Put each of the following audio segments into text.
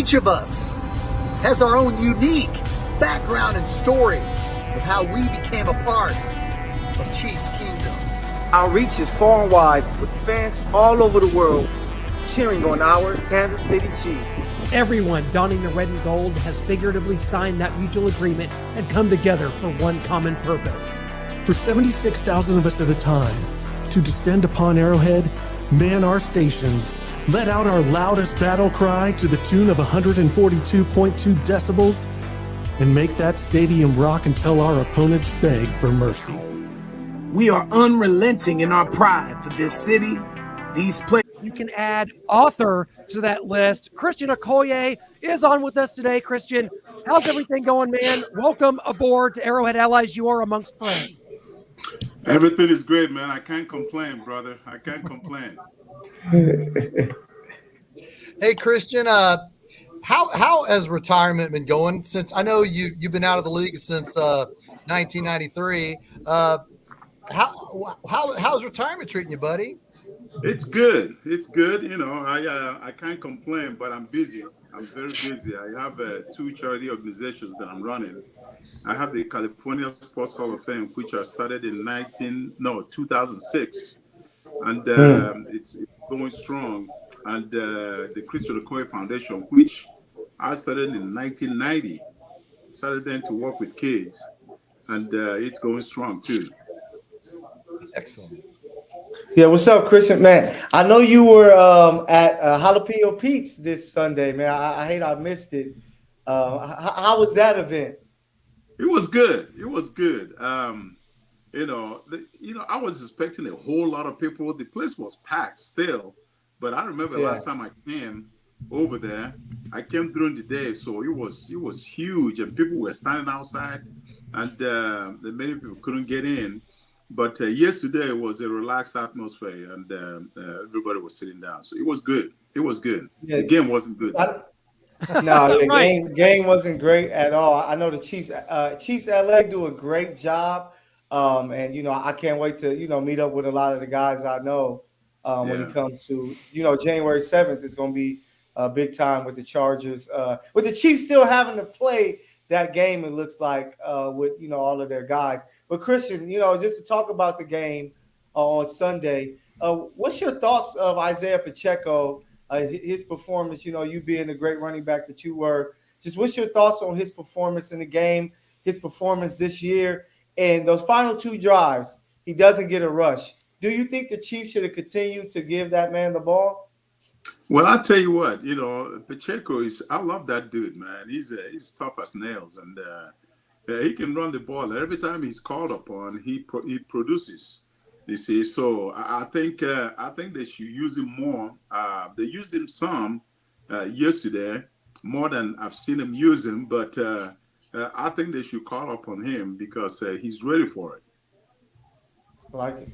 Each of us has our own unique background and story of how we became a part of Chiefs Kingdom. Our reach is far and wide, with fans all over the world cheering on our Kansas City Chiefs. Everyone donning the red and gold has figuratively signed that mutual agreement and come together for one common purpose. For 76,000 of us at a time, to descend upon Arrowhead, man our stations, let out our loudest battle cry to the tune of 142.2 decibels, and make that stadium rock until our opponents beg for mercy. We are unrelenting in our pride for this city, these players. You can add author to that list. Christian Okoye is on with us today. Christian, how's everything going, man? Welcome aboard to Arrowhead Allies. You are amongst friends. Everything is great, man. I can't complain, brother. I can't complain. Hey, Christian, how has retirement been going? Since I know you've been out of the league since 1993. How's retirement treating you, buddy? It's good. It's good. You know, I can't complain, but I'm busy. I'm very busy. I have two charity organizations that I'm running. I have the California Sports Hall of Fame, which I started in 2006, and it's going strong. And the Christian Okoye Foundation, which I started in 1990, started then to work with kids, and it's going strong too. Excellent. Yeah, what's up, Christian? Man, I know you were at Jalapeno Pete's this Sunday, man. I hate I missed it. How was that event? It was good. It was good. I was expecting a whole lot of people. The place was packed still, but I remember last time I came over there, I came during the day, so it was huge, and people were standing outside, and many people couldn't get in. But yesterday was a relaxed atmosphere, and everybody was sitting down. So it was good. It was good. Yeah. The game wasn't good. No, the game wasn't great at all. I know the Chiefs LA do a great job. And, I can't wait to, meet up with a lot of the guys I know when it comes to, January 7th is going to be a big time with the Chargers. With the Chiefs still having to play that game, it looks like, with, all of their guys. But Christian, just to talk about the game on Sunday, what's your thoughts of Isaiah Pacheco, his performance, you being the great running back that you were? Just what's your thoughts on his performance in the game, his performance this year, and those final two drives? He doesn't get a rush. Do you think the Chiefs should have continued to give that man the ball? Well, I'll tell you what, Pacheco I love that dude, man. He's tough as nails, and he can run the ball. Every time he's called upon, he produces. You see, so I think they should use him more. They used him some yesterday, more than I've seen him use him. But I think they should call upon him because he's ready for it. I like it.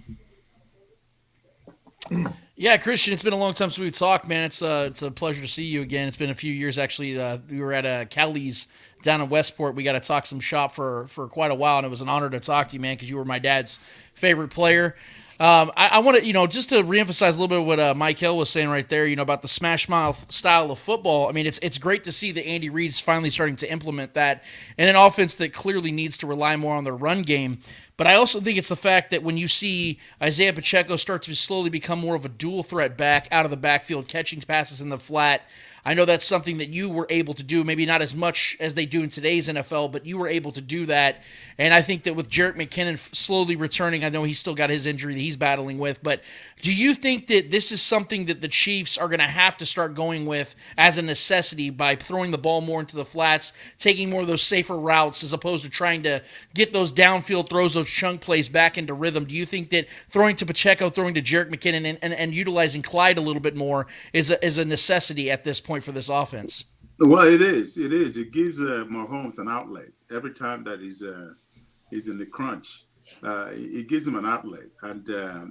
Yeah, Christian, it's been a long time since we've talked, man. It's a pleasure to see you again. It's been a few years, actually. We were at Cali's down in Westport. We got to talk some shop for quite a while, and it was an honor to talk to you, man, because you were my dad's favorite player. I want to, just to reemphasize a little bit of what Mike Hill was saying right there, about the smash mouth style of football. I mean, it's great to see that Andy Reid's finally starting to implement that in an offense that clearly needs to rely more on their run game. But I also think it's the fact that when you see Isaiah Pacheco start to slowly become more of a dual threat back out of the backfield, catching passes in the flat, I know that's something that you were able to do, maybe not as much as they do in today's NFL, but you were able to do that. And I think that with Jerick McKinnon slowly returning, I know he's still got his injury that he's battling with, but do you think that this is something that the Chiefs are going to have to start going with as a necessity by throwing the ball more into the flats, taking more of those safer routes as opposed to trying to get those downfield throws, those chunk plays back into rhythm? Do you think that throwing to Pacheco, throwing to Jerick McKinnon, and utilizing Clyde a little bit more is a necessity at this point for this offense? Well, it is. It is. It gives Mahomes an outlet every time that he's in the crunch. It gives him an outlet, and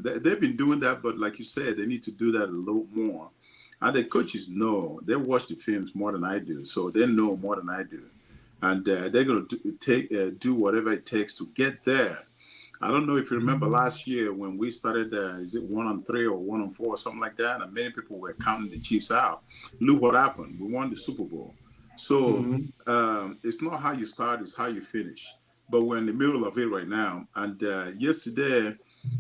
they've been doing that. But like you said, they need to do that a little more. And the coaches know, they watch the films more than I do, so they know more than I do, and they're going to do whatever it takes to get there. I don't know if you remember last year when we started, is it 1-3 or 1-4, something like that? And many people were counting the Chiefs out. Look what happened. We won the Super Bowl. So it's not how you start, it's how you finish. But we're in the middle of it right now. And yesterday,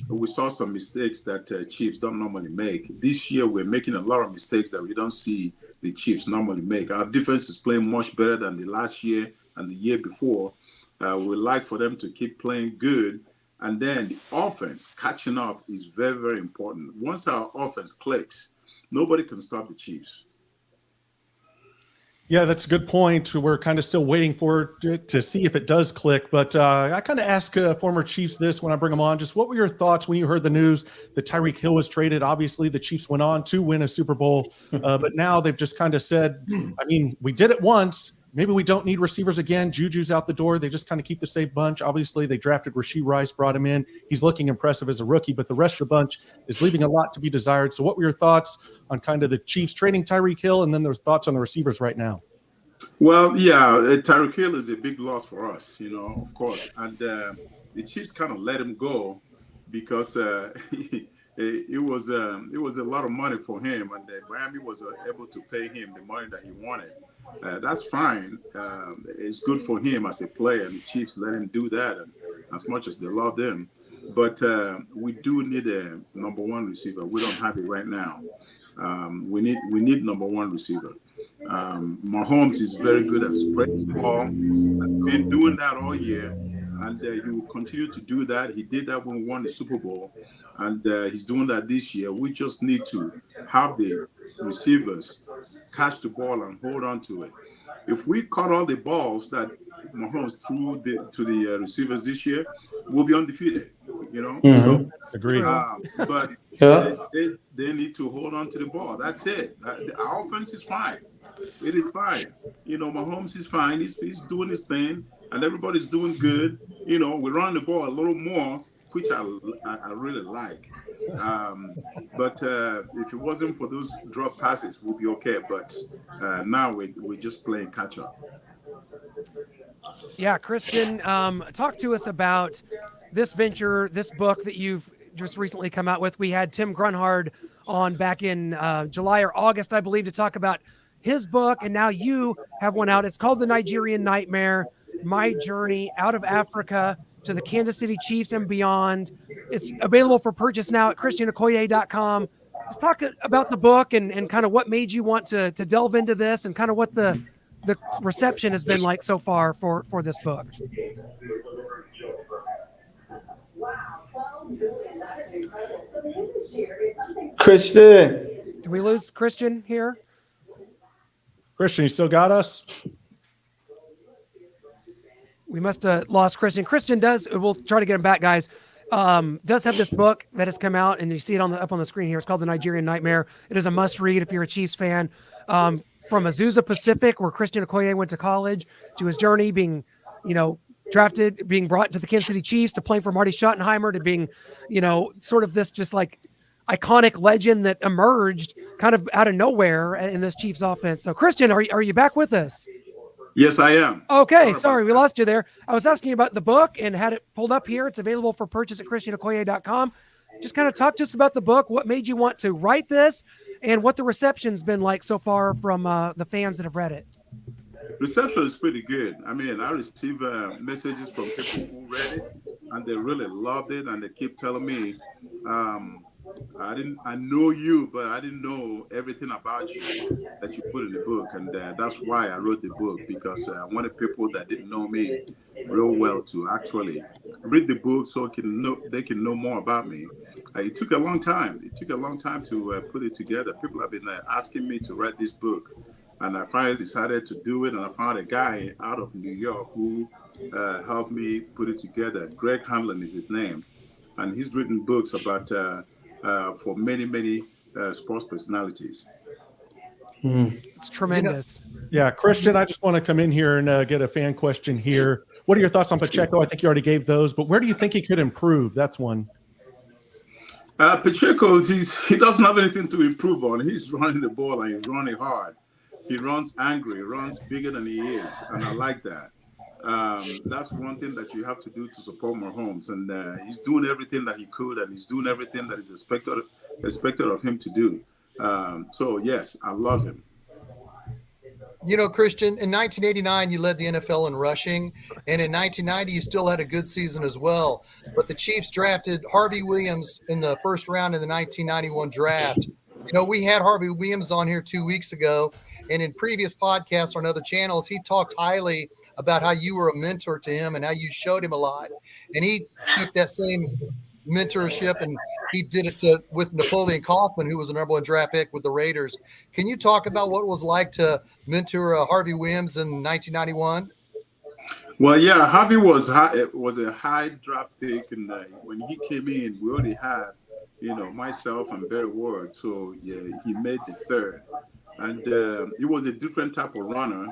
we saw some mistakes that Chiefs don't normally make. This year, we're making a lot of mistakes that we don't see the Chiefs normally make. Our defense is playing much better than the last year and the year before. We like for them to keep playing good. And then the offense catching up is very, very important. Once our offense clicks, nobody can stop the Chiefs. Yeah, that's a good point. We're kind of still waiting for it to see if it does click. But I kind of ask former Chiefs this when I bring them on. Just what were your thoughts when you heard the news that Tyreek Hill was traded? Obviously, the Chiefs went on to win a Super Bowl. But now they've just kind of said, I mean, we did it once. Maybe we don't need receivers again. Juju's out the door. They just kind of keep the same bunch. Obviously, they drafted Rashee Rice, brought him in. He's looking impressive as a rookie, but the rest of the bunch is leaving a lot to be desired. So what were your thoughts on kind of the Chiefs trading Tyreek Hill, and then their thoughts on the receivers right now? Well, yeah, Tyreek Hill is a big loss for us, of course. And the Chiefs kind of let him go because it was a lot of money for him, and Miami was able to pay him the money that he wanted. That's fine. It's good for him as a player, and the Chiefs let him do that, and as much as they loved him. But we do need a number one receiver. We don't have it right now. We need number one receiver. Mahomes is very good at spreading the ball. I've been doing that all year, and he will continue to do that. He did that when we won the Super Bowl, and he's doing that this year. We just need to have the receivers catch the ball and hold on to it. If we caught all the balls that Mahomes threw to the receivers this year, we'll be undefeated. So agreed. But they need to hold on to the ball. That's it. Our offense is fine. It is fine. Mahomes is fine. He's doing his thing, and everybody's doing good. We run the ball a little more, which I really like. But if it wasn't for those drop passes, we'll be okay. But now we're just playing catch up. Yeah, Christian, talk to us about this venture, this book that you've just recently come out with. We had Tim Grunhard on back in July or August, I believe, to talk about his book, and now you have one out. It's called The Nigerian Nightmare, My Journey Out of Africa to the Kansas City Chiefs and Beyond. It's available for purchase now at christianokoye.com. Let's talk about the book and kind of what made you want to delve into this, and kind of what the reception has been like so far for this book. Christian. Did we lose Christian here? Christian, you still got us? We must have lost Christian. Christian we'll try to get him back, guys. Does have this book that has come out, and you see it up on the screen here. It's called The Nigerian Nightmare. It is a must read if you're a Chiefs fan. From Azusa Pacific, where Christian Okoye went to college, to his journey being, drafted, being brought to the Kansas City Chiefs, to playing for Marty Schottenheimer, to being, sort of this just like iconic legend that emerged kind of out of nowhere in this Chiefs offense. So, Christian, are you back with us? Yes, I am. Okay, sorry, we lost you there. I was asking you about the book and had it pulled up here. It's available for purchase at christianokoye.com. Just kind of talk to us about the book, what made you want to write this, and what the reception's been like so far from the fans that have read it. Reception is pretty good. I mean, I receive messages from people who read it, and they really loved it, and they keep telling me, I know you, but I didn't know everything about you that you put in the book. And that's why I wrote the book, because I wanted people that didn't know me real well to actually read the book so they can know more about me. It took a long time. It took a long time to put it together. People have been asking me to write this book, and I finally decided to do it. And I found a guy out of New York who helped me put it together. Greg Hanlon is his name, and he's written books about for many sports personalities. It's tremendous. Yeah, Christian, I just want to come in here and get a fan question here. What are your thoughts on Pacheco? I think you already gave those, but where do you think he could improve? That's one. Pacheco, he doesn't have anything to improve on. He's running the ball and he's running hard. He runs angry, runs bigger than he is, and I like that. That's one thing that you have to do to support Mahomes, and he's doing everything that he could, and he's doing everything that is expected of him to do. So yes, I love him. You know, Christian, in 1989, you led the NFL in rushing, and in 1990, you still had a good season as well. But the Chiefs drafted Harvey Williams in the first round in the 1991 draft. You know, we had Harvey Williams on here 2 weeks ago, and in previous podcasts on other channels, he talked highly about how you were a mentor to him and how you showed him a lot. And he took that same mentorship and he did it with Napoleon Kaufman, who was the number one draft pick with the Raiders. Can you talk about what it was like to mentor Harvey Williams in 1991? Well, yeah, Harvey was high. It was a high draft pick, and when he came in, we already had, myself and Barry Ward. So yeah, he made the third, and he was a different type of runner.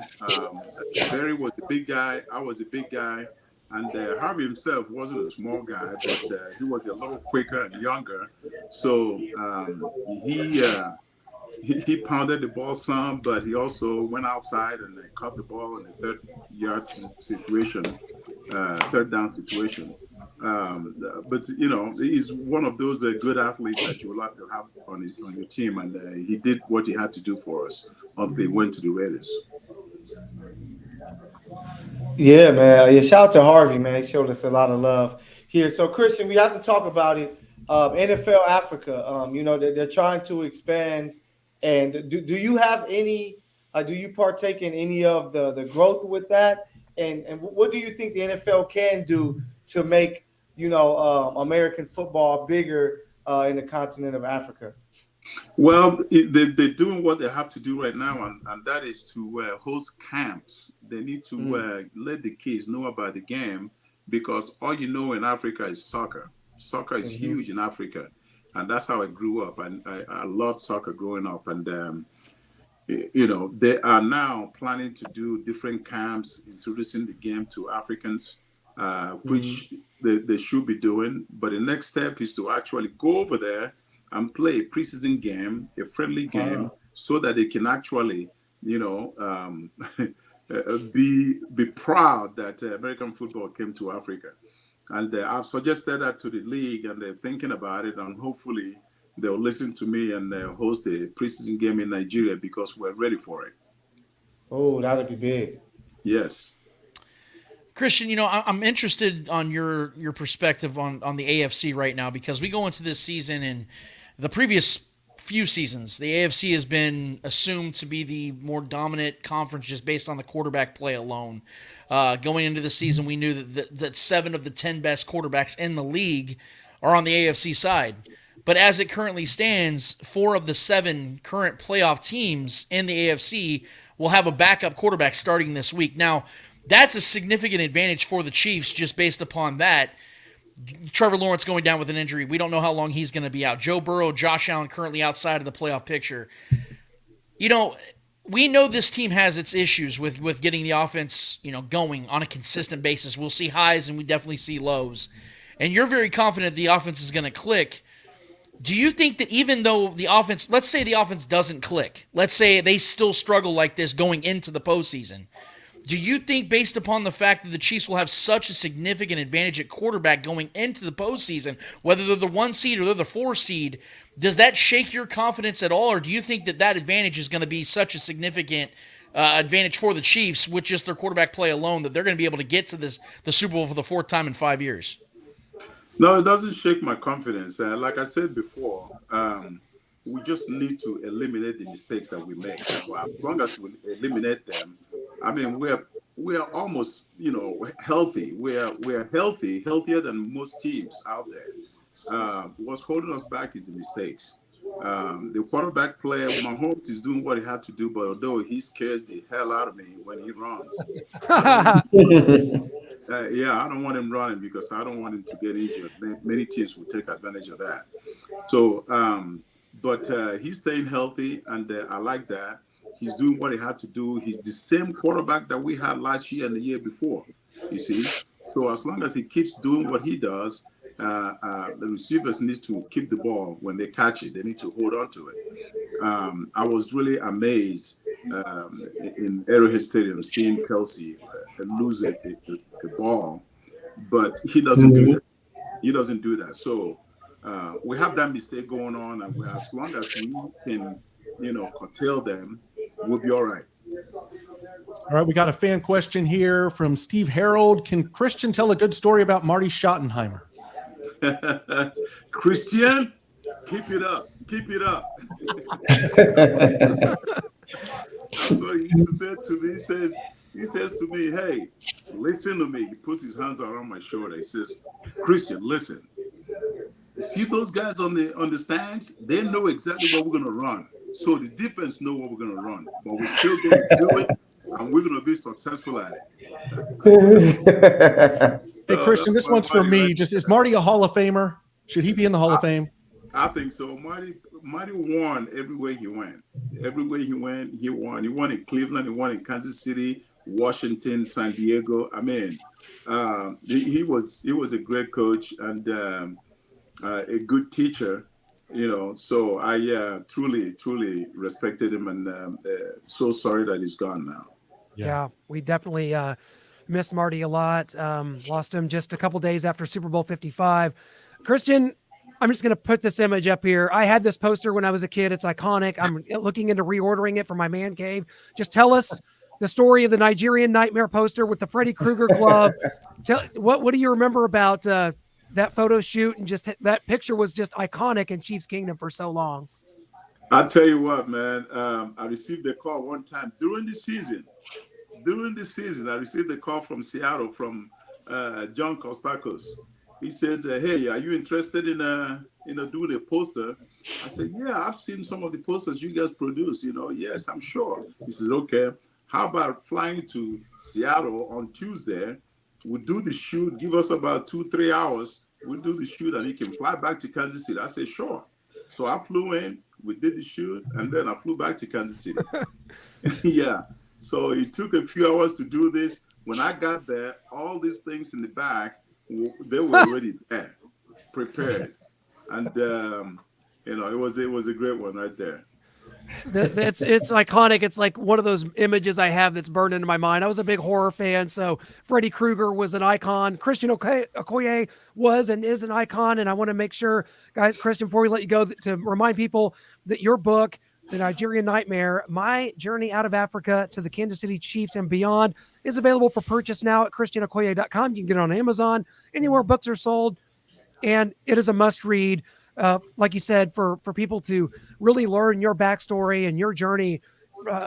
Barry was a big guy. I was a big guy, and Harvey himself wasn't a small guy, but he was a little quicker and younger. So he pounded the ball some, but he also went outside and caught the ball in the third down situation. But he's one of those good athletes that you would like to have on your team, and he did what he had to do for us until he went to the Raiders. Yeah, man. Yeah, shout out to Harvey, man. He showed us a lot of love here. So, Christian, we have to talk about it. NFL Africa, they're trying to expand. And do you have any? Do you partake in any of the growth with that? And what do you think the NFL can do to make American football bigger in the continent of Africa? Well, they're doing what they have to do right now, and that is to host camps. They need to let the kids know about the game, because all you know in Africa is soccer. Soccer is huge in Africa, and that's how I grew up. And I loved soccer growing up. And they are now planning to do different camps, introducing the game to Africans, which they should be doing. But the next step is to actually go over there and play a preseason game, a friendly game, so that they can actually, be proud that American football came to Africa. And I've suggested that to the league, and they're thinking about it, and hopefully they'll listen to me and host a preseason game in Nigeria, because we're ready for it. Oh, that'd be big. Yes. Christian, I'm interested on your perspective on the AFC right now, because we go into this season, and the previous few seasons, the AFC has been assumed to be the more dominant conference just based on the quarterback play alone. Going into the season, we knew that 7 of the 10 best quarterbacks in the league are on the AFC side. But as it currently stands, 4 of the 7 current playoff teams in the AFC will have a backup quarterback starting this week. Now, that's a significant advantage for the Chiefs just based upon that. Trevor Lawrence going down with an injury. We don't know how long he's going to be out. Joe Burrow, Josh Allen currently outside of the playoff picture. We know this team has its issues with getting the offense, going on a consistent basis. We'll see highs and we definitely see lows. And you're very confident the offense is going to click. Do you think that even though the offense, let's say the offense doesn't click, let's say they still struggle like this going into the postseason, do you think, based upon the fact that the Chiefs will have such a significant advantage at quarterback going into the postseason, whether they're the 1 seed or they're the 4 seed, does that shake your confidence at all, or do you think that advantage is going to be such a significant advantage for the Chiefs with just their quarterback play alone that they're going to be able to get to the Super Bowl for the 4th time in 5 years? No, it doesn't shake my confidence. Like I said before, we just need to eliminate the mistakes that we make. So as long as we eliminate them, I mean, we are almost, healthy. We're healthier than most teams out there. What's holding us back is the mistakes. The quarterback player, Mahomes, is doing what he had to do, but although he scares the hell out of me when he runs. I don't want him running because I don't want him to get injured. Many teams will take advantage of that. So, but he's staying healthy, and I like that. He's doing what he had to do. He's the same quarterback that we had last year and the year before, you see. So as long as he keeps doing what he does, the receivers need to keep the ball when they catch it. They need to hold on to it. I was really amazed in Arrowhead Stadium seeing Kelsey lose a ball, but he doesn't do that. He doesn't do that. So we have that mistake going on, and as long as we can, curtail them, we'll be all right. All right, we got a fan question here from Steve Harold. Can Christian tell a good story about Marty Schottenheimer? Christian, keep it up. Keep it up. That's what he used to say to me. He says to me, hey, listen to me. He puts his hands around my shoulder. He says, Christian, listen. You see those guys on the stands? They know exactly what we're going to run. So the defense know what we're going to run. But we're still going to do it, and we're going to be successful at it. Hey, Christian, this one's for me. Just, is Marty a Hall of Famer? Should he be in the Hall of Fame? I think so. Marty won everywhere he went. Everywhere he went, he won. He won in Cleveland. He won in Kansas City, Washington, San Diego. I mean, he was a great coach and a good teacher. So I truly respected him, and so sorry that he's gone now. Yeah, we definitely miss Marty a lot. Lost him just a couple days after Super Bowl 55. Christian, I'm just going to put this image up here. I had this poster when I was a kid. It's iconic. I'm looking into reordering it for my man cave. Just tell us the story of the Nigerian Nightmare poster with the Freddy Krueger glove. What do you remember about that photo shoot? And just that picture was just iconic in Chiefs Kingdom for so long. I'll tell you what, man. I received a call one time during the season. I received a call from Seattle from John Kostakos. He says, hey, are you interested in doing a poster? I said, yeah, I've seen some of the posters you guys produce. Yes, I'm sure. He says, okay, how about flying to Seattle on Tuesday? We'll do the shoot, give us about 2-3 hours. We'll do the shoot, and he can fly back to Kansas City. I said, sure. So I flew in, we did the shoot, and then I flew back to Kansas City. Yeah. So it took a few hours to do this. When I got there, all these things in the back, they were already there, prepared, and it was a great one right there. It's iconic. It's like one of those images I have that's burned into my mind. I was a big horror fan, so Freddy Krueger was an icon. Christian Okoye was and is an icon, and I want to make sure, guys, Christian, before we let you go, to remind people that your book, The Nigerian Nightmare, My Journey Out of Africa to the Kansas City Chiefs and Beyond, is available for purchase now at christianokoye.com. You can get it on Amazon, anywhere books are sold, and it is a must-read. Like you said, for people to really learn your backstory and your journey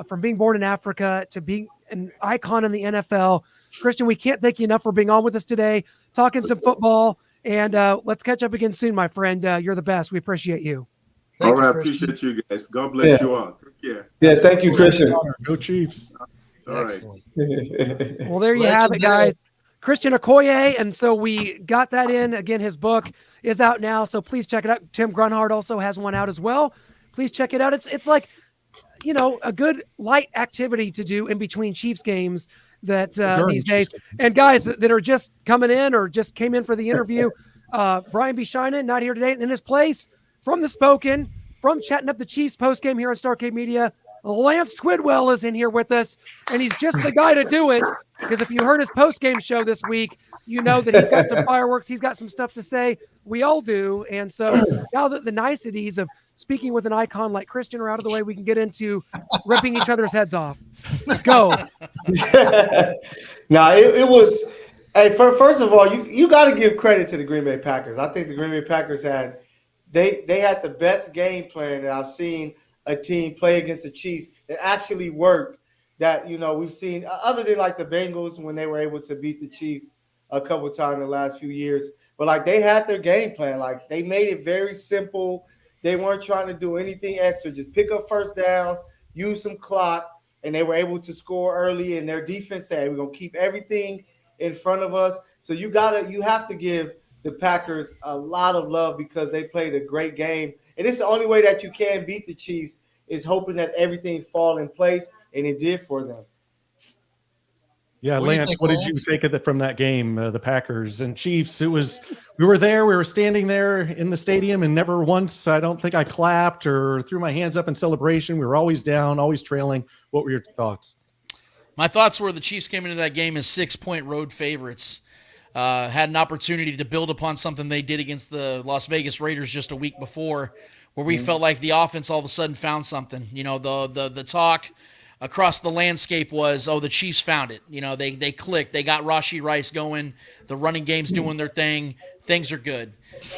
from being born in Africa to being an icon in the NFL. Christian, we can't thank you enough for being on with us today, talking some football, and let's catch up again soon, my friend. You're the best. We appreciate you. All right, appreciate you guys. God bless you all. Take care. Yeah, thank you, Christian. Go Chiefs. All right. Well, there you have it, guys. Christian Okoye, and so we got that in. Again, his book is out now, so please check it out. Tim Grunhard also has one out as well. Please check it out. It's like, a good light activity to do in between Chiefs games that these days. And guys that are just coming in or just came in for the interview, Brian B. Shinen, not here today, in his place, from the Spoken, from Chatting Up the Chiefs postgame here on Starcade Media, Lance Twidwell is in here with us, and he's just the guy to do it, because if you heard his post-game show this week, you know that he's got some fireworks, he's got some stuff to say. We all do. And so now that the niceties of speaking with an icon like Christian are out of the way, we can get into ripping each other's heads off. Go. Now, it was – hey, first of all, you got to give credit to the Green Bay Packers. I think the Green Bay Packers had the best game plan that I've seen a team play against the Chiefs that actually worked, that, we've seen, other than like the Bengals when they were able to beat the Chiefs a couple of times in the last few years. But like, they had their game plan. Like, they made it very simple. They weren't trying to do anything extra. Just pick up first downs, use some clock, and they were able to score early. And their defense said, we're going to keep everything in front of us. So you have to give the Packers a lot of love, because they played a great game. And it's the only way that you can beat the Chiefs, is hoping that everything fall in place, and it did for them. Yeah, Lance, what did you take of from that game, the Packers and Chiefs? We were standing there in the stadium, and never once, I don't think I clapped or threw my hands up in celebration. We were always down, always trailing. What were your thoughts? My thoughts were the Chiefs came into that game as 6-point road favorites. Had an opportunity to build upon something they did against the Las Vegas Raiders just a week before, where we felt like the offense all of a sudden found something. You know, the talk across the landscape was, oh, the Chiefs found it. You know, they clicked. They got Rashee Rice going. The running game's doing their thing. Things are good.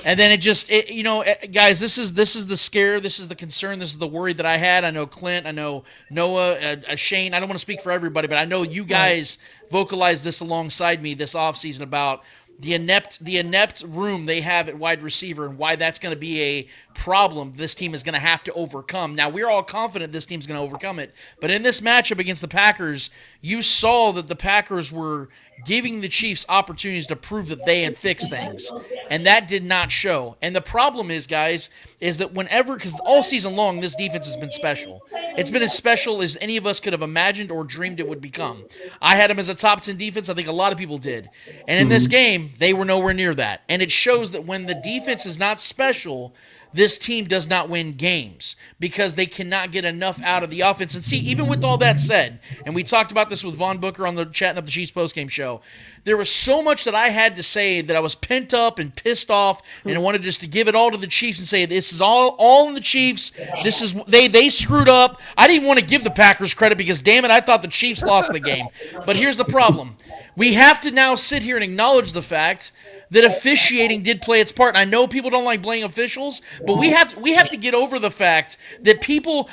And then guys, this is the scare, this is the concern, this is the worry that I had. I know Clint, I know Noah, Shane. I don't want to speak for everybody, but I know you guys vocalized this alongside me this offseason about the inept room they have at wide receiver and why that's going to be a problem this team is going to have to overcome. Now, we're all confident this team's going to overcome it, but in this matchup against the Packers, you saw that the Packers were giving the Chiefs opportunities to prove that they had fixed things, and that did not show. And the problem is, guys, is that because all season long, this defense has been special. It's been as special as any of us could have imagined or dreamed it would become. I had them as a top 10 defense. I think a lot of people did. And in this game, they were nowhere near that. And it shows that when the defense is not special, this team does not win games because they cannot get enough out of the offense. And see, even with all that said, and we talked about this with Von Booker on the Chatting Up the Chiefs postgame show, there was so much that I had to say that I was pent up and pissed off, and I wanted just to give it all to the Chiefs and say, this is all in the Chiefs. This is they screwed up. I didn't want to give the Packers credit because, damn it, I thought the Chiefs lost the game. But here's the problem. We have to now sit here and acknowledge the fact that officiating did play its part. And I know people don't like blaming officials, but we have to get over the fact that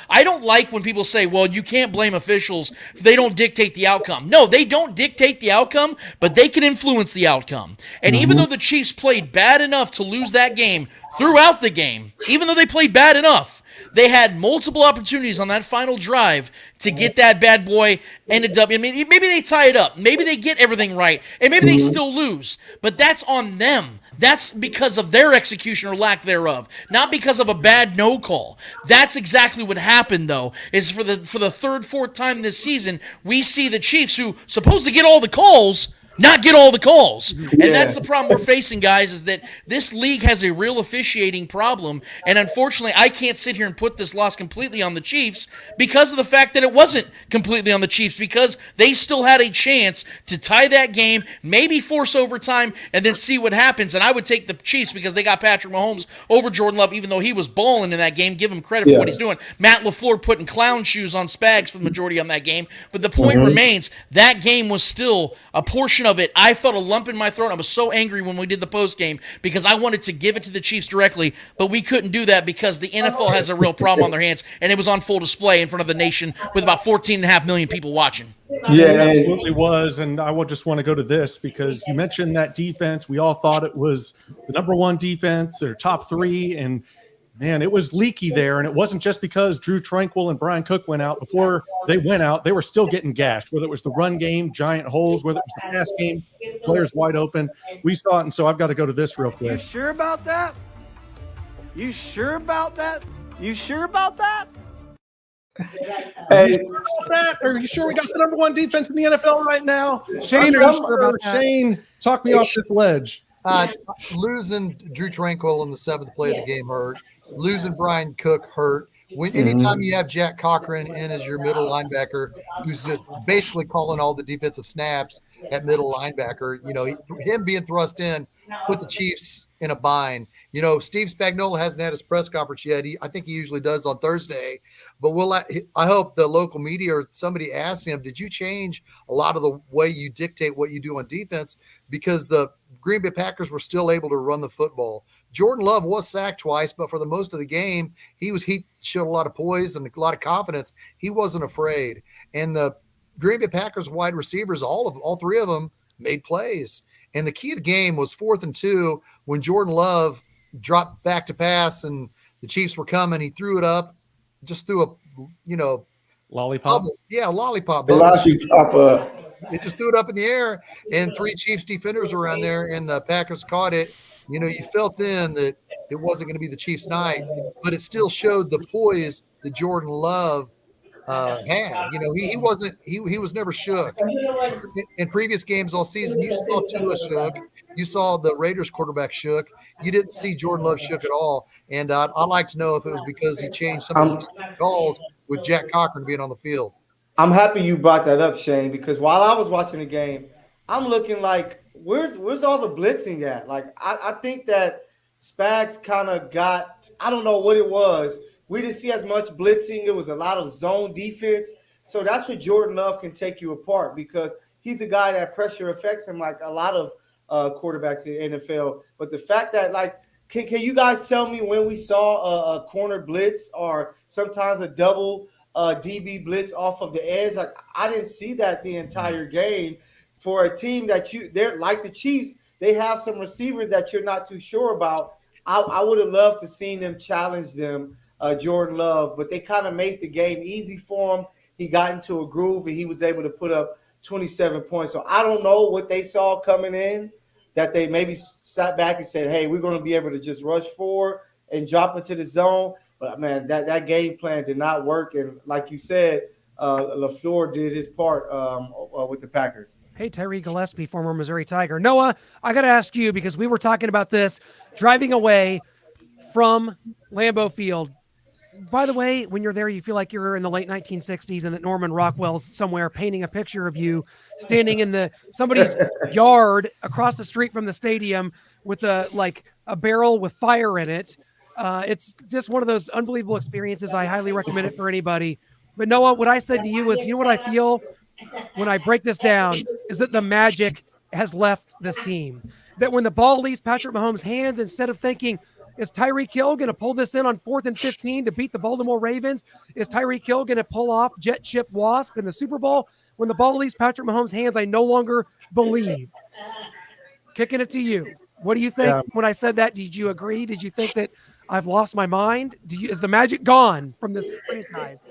I don't like when people say, well, you can't blame officials if they don't dictate the outcome. No, they don't dictate the outcome, but they can influence the outcome. And even though the Chiefs played bad enough to lose that game throughout the game, even though they played bad enough, they had multiple opportunities on that final drive to get that bad boy ended up. I mean, maybe they tie it up. Maybe they get everything right. And maybe they still lose. But that's on them. That's because of their execution or lack thereof, not because of a bad no call. That's exactly what happened, though, is for the third, fourth time this season, we see the Chiefs, who supposed to get all the calls, not get all the calls. And that's the problem we're facing, guys, is that this league has a real officiating problem. And unfortunately, I can't sit here and put this loss completely on the Chiefs because of the fact that it wasn't completely on the Chiefs, because they still had a chance to tie that game, maybe force overtime, and then see what happens. And I would take the Chiefs because they got Patrick Mahomes over Jordan Love, even though he was balling in that game. Give him credit for what he's doing. Matt LaFleur putting clown shoes on Spags for the majority of that game. But the point remains, that game was still a portion of it. I felt a lump in my throat. I was so angry when we did the post game because I wanted to give it to the Chiefs directly, but we couldn't do that because the NFL has a real problem on their hands, and it was on full display in front of the nation with about 14.5 million people watching. Yeah, it absolutely was. And I will just want to go to this because you mentioned that defense. We all thought it was the number one defense or top three, and man, it was leaky there, and it wasn't just because Drew Tranquil and Brian Cook went out. Before they went out, they were still getting gashed, whether it was the run game, giant holes, whether it was the pass game, players wide open. We saw it, and so I've got to go to this real quick. You sure about that? You sure about that? You sure about that? Hey, are you sure we got the number one defense in the NFL right now? Shane, are you sure about that? Shane, talk me off this ledge. Losing Drew Tranquil in the seventh play of the game hurt. Losing Brian Cook hurt. Anytime you have Jack Cochran in as your middle linebacker, who's just basically calling all the defensive snaps at middle linebacker, him being thrust in put the Chiefs in a bind. Steve Spagnuolo hasn't had his press conference yet. I think he usually does on Thursday. But I hope the local media or somebody asks him, did you change a lot of the way you dictate what you do on defense? Because the Green Bay Packers were still able to run the football. Jordan Love was sacked twice, but for the most of the game, he showed a lot of poise and a lot of confidence. He wasn't afraid. And the Green Bay Packers wide receivers, all three of them made plays. And the key of the game was 4th and 2 when Jordan Love dropped back to pass and the Chiefs were coming. He threw it up, just threw a, lollipop. Lollipop. It just threw it up in the air, and 3 Chiefs defenders were around there, and the Packers caught it. You felt then that it wasn't going to be the Chiefs' night, but it still showed the poise that Jordan Love had. He was never shook. In previous games all season, you saw Tua shook. You saw the Raiders quarterback shook. You didn't see Jordan Love shook at all. And I'd like to know if it was because he changed some of his calls with Jack Cochran being on the field. I'm happy you brought that up, Shane, because while I was watching the game, I'm looking like, where's all the blitzing at? Like, I think that Spags kind of got, I don't know what it was. We didn't see as much blitzing. It was a lot of zone defense. So that's what Jordan Love can take you apart, because he's a guy that pressure affects him like a lot of quarterbacks in the NFL. But the fact that, like, can you guys tell me when we saw a corner blitz or sometimes a double DB blitz off of the edge? Like, I didn't see that the entire game for a team that they're like the Chiefs. They have some receivers that you're not too sure about. I would have loved to seen them challenge them, Jordan Love, but they kind of made the game easy for him. He got into a groove and he was able to put up 27 points. So I don't know what they saw coming in, that they maybe sat back and said, hey, we're going to be able to just rush forward and drop into the zone. But, man, that game plan did not work. And like you said, LaFleur did his part with the Packers. Hey, Tyree Gillespie, former Missouri Tiger. Noah, I got to ask you, because we were talking about this driving away from Lambeau Field. By the way, when you're there, you feel like you're in the late 1960s and that Norman Rockwell's somewhere painting a picture of you standing in somebody's yard across the street from the stadium with a barrel with fire in it. It's just one of those unbelievable experiences. I highly recommend it for anybody. But Noah, what I said to you is, you know what I feel when I break this down is that the magic has left this team. That when the ball leaves Patrick Mahomes' hands, instead of thinking, is Tyreek Hill going to pull this in on 4th and 15 to beat the Baltimore Ravens? Is Tyreek Hill going to pull off Jet Chip Wasp in the Super Bowl? When the ball leaves Patrick Mahomes' hands, I no longer believe. Kicking it to you. What do you think when I said that? Did you agree? Did you think that I've lost my mind? Is the magic gone from this franchise?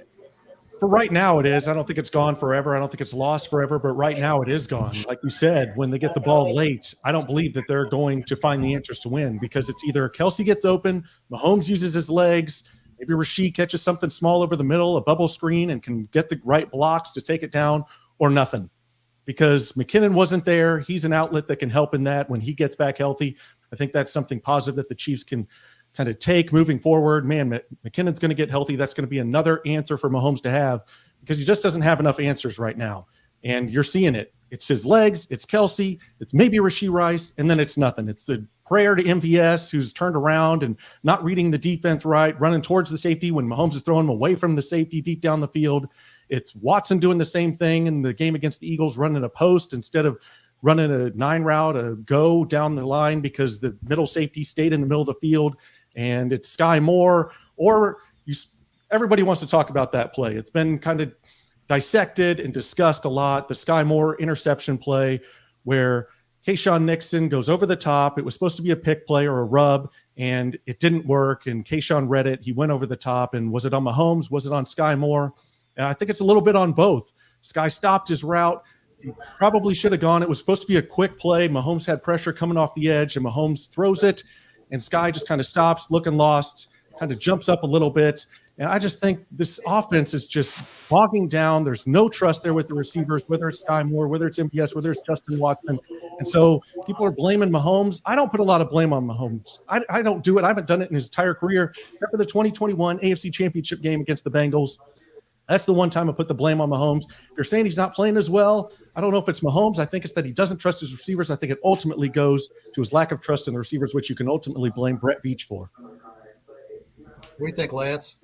For right now, it is. I don't think it's gone forever. I don't think it's lost forever, but right now it is gone. Like you said, when they get the ball late, I don't believe that they're going to find the answers to win, because it's either Kelsey gets open, Mahomes uses his legs, maybe Rashid catches something small over the middle, a bubble screen, and can get the right blocks to take it down, or nothing. Because McKinnon wasn't there. He's an outlet that can help in that when he gets back healthy. I think that's something positive that the Chiefs can kind of take moving forward. Man, McKinnon's going to get healthy. That's going to be another answer for Mahomes to have, because he just doesn't have enough answers right now. And you're seeing it. It's his legs, it's Kelsey, it's maybe Rashee Rice, and then it's nothing. It's a prayer to MVS, who's turned around and not reading the defense right, running towards the safety when Mahomes is throwing him away from the safety deep down the field. It's Watson doing the same thing in the game against the Eagles, running a post instead of running a 9 route, a go down the line because the middle safety stayed in the middle of the field. And it's Sky Moore, everybody wants to talk about that play. It's been kind of dissected and discussed a lot. The Sky Moore interception play where Kayshawn Nixon goes over the top. It was supposed to be a pick play or a rub, and it didn't work. And Kayshawn read it. He went over the top. And was it on Mahomes? Was it on Sky Moore? And I think it's a little bit on both. Sky stopped his route. He probably should have gone. It was supposed to be a quick play. Mahomes had pressure coming off the edge, and Mahomes throws it. And Sky just kind of stops, looking lost, kind of jumps up a little bit. And I just think this offense is just bogging down. There's no trust there with the receivers, whether it's Sky Moore, whether it's MPS, whether it's Justin Watson. And so people are blaming Mahomes. I don't put a lot of blame on Mahomes. I don't do it. I haven't done it in his entire career, except for the 2021 AFC Championship game against the Bengals. That's the one time I put the blame on Mahomes. If you're saying he's not playing as well, I don't know if it's Mahomes. I think it's that he doesn't trust his receivers. I think it ultimately goes to his lack of trust in the receivers, which you can ultimately blame Brett Veach for. What do you think, Lance?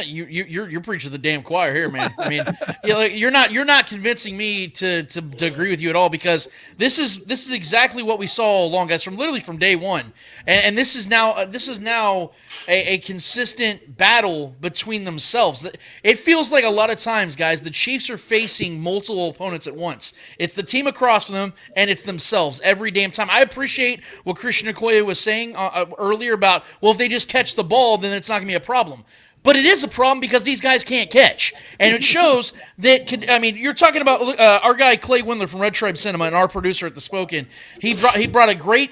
You're preaching the damn choir here, man. I mean, you're not convincing me to agree with you at all, because this is exactly what we saw all along, guys, from day one, and this is now a consistent battle between themselves. It feels like a lot of times, guys, the Chiefs are facing multiple opponents at once. It's the team across from them, and it's themselves every damn time. I appreciate what Christian Okoye was saying earlier about, well, if they just catch the ball, then it's not going to be a problem. But it is a problem because these guys can't catch. And it shows that, you're talking about our guy Clay Windler from Red Tribe Cinema and our producer at The Spoken. He brought a great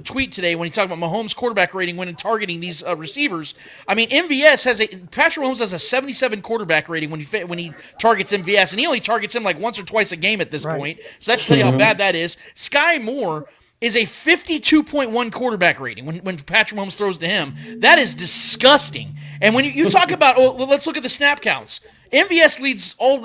tweet today when he talked about Mahomes' quarterback rating when targeting these receivers. I mean, Patrick Mahomes has a 77 quarterback rating when he targets MVS, and he only targets him like once or twice a game at this point. So that should tell you how bad that is. Sky Moore is a 52.1 quarterback rating when Patrick Mahomes throws to him. That is disgusting. And when you talk about, let's look at the snap counts. MVS leads all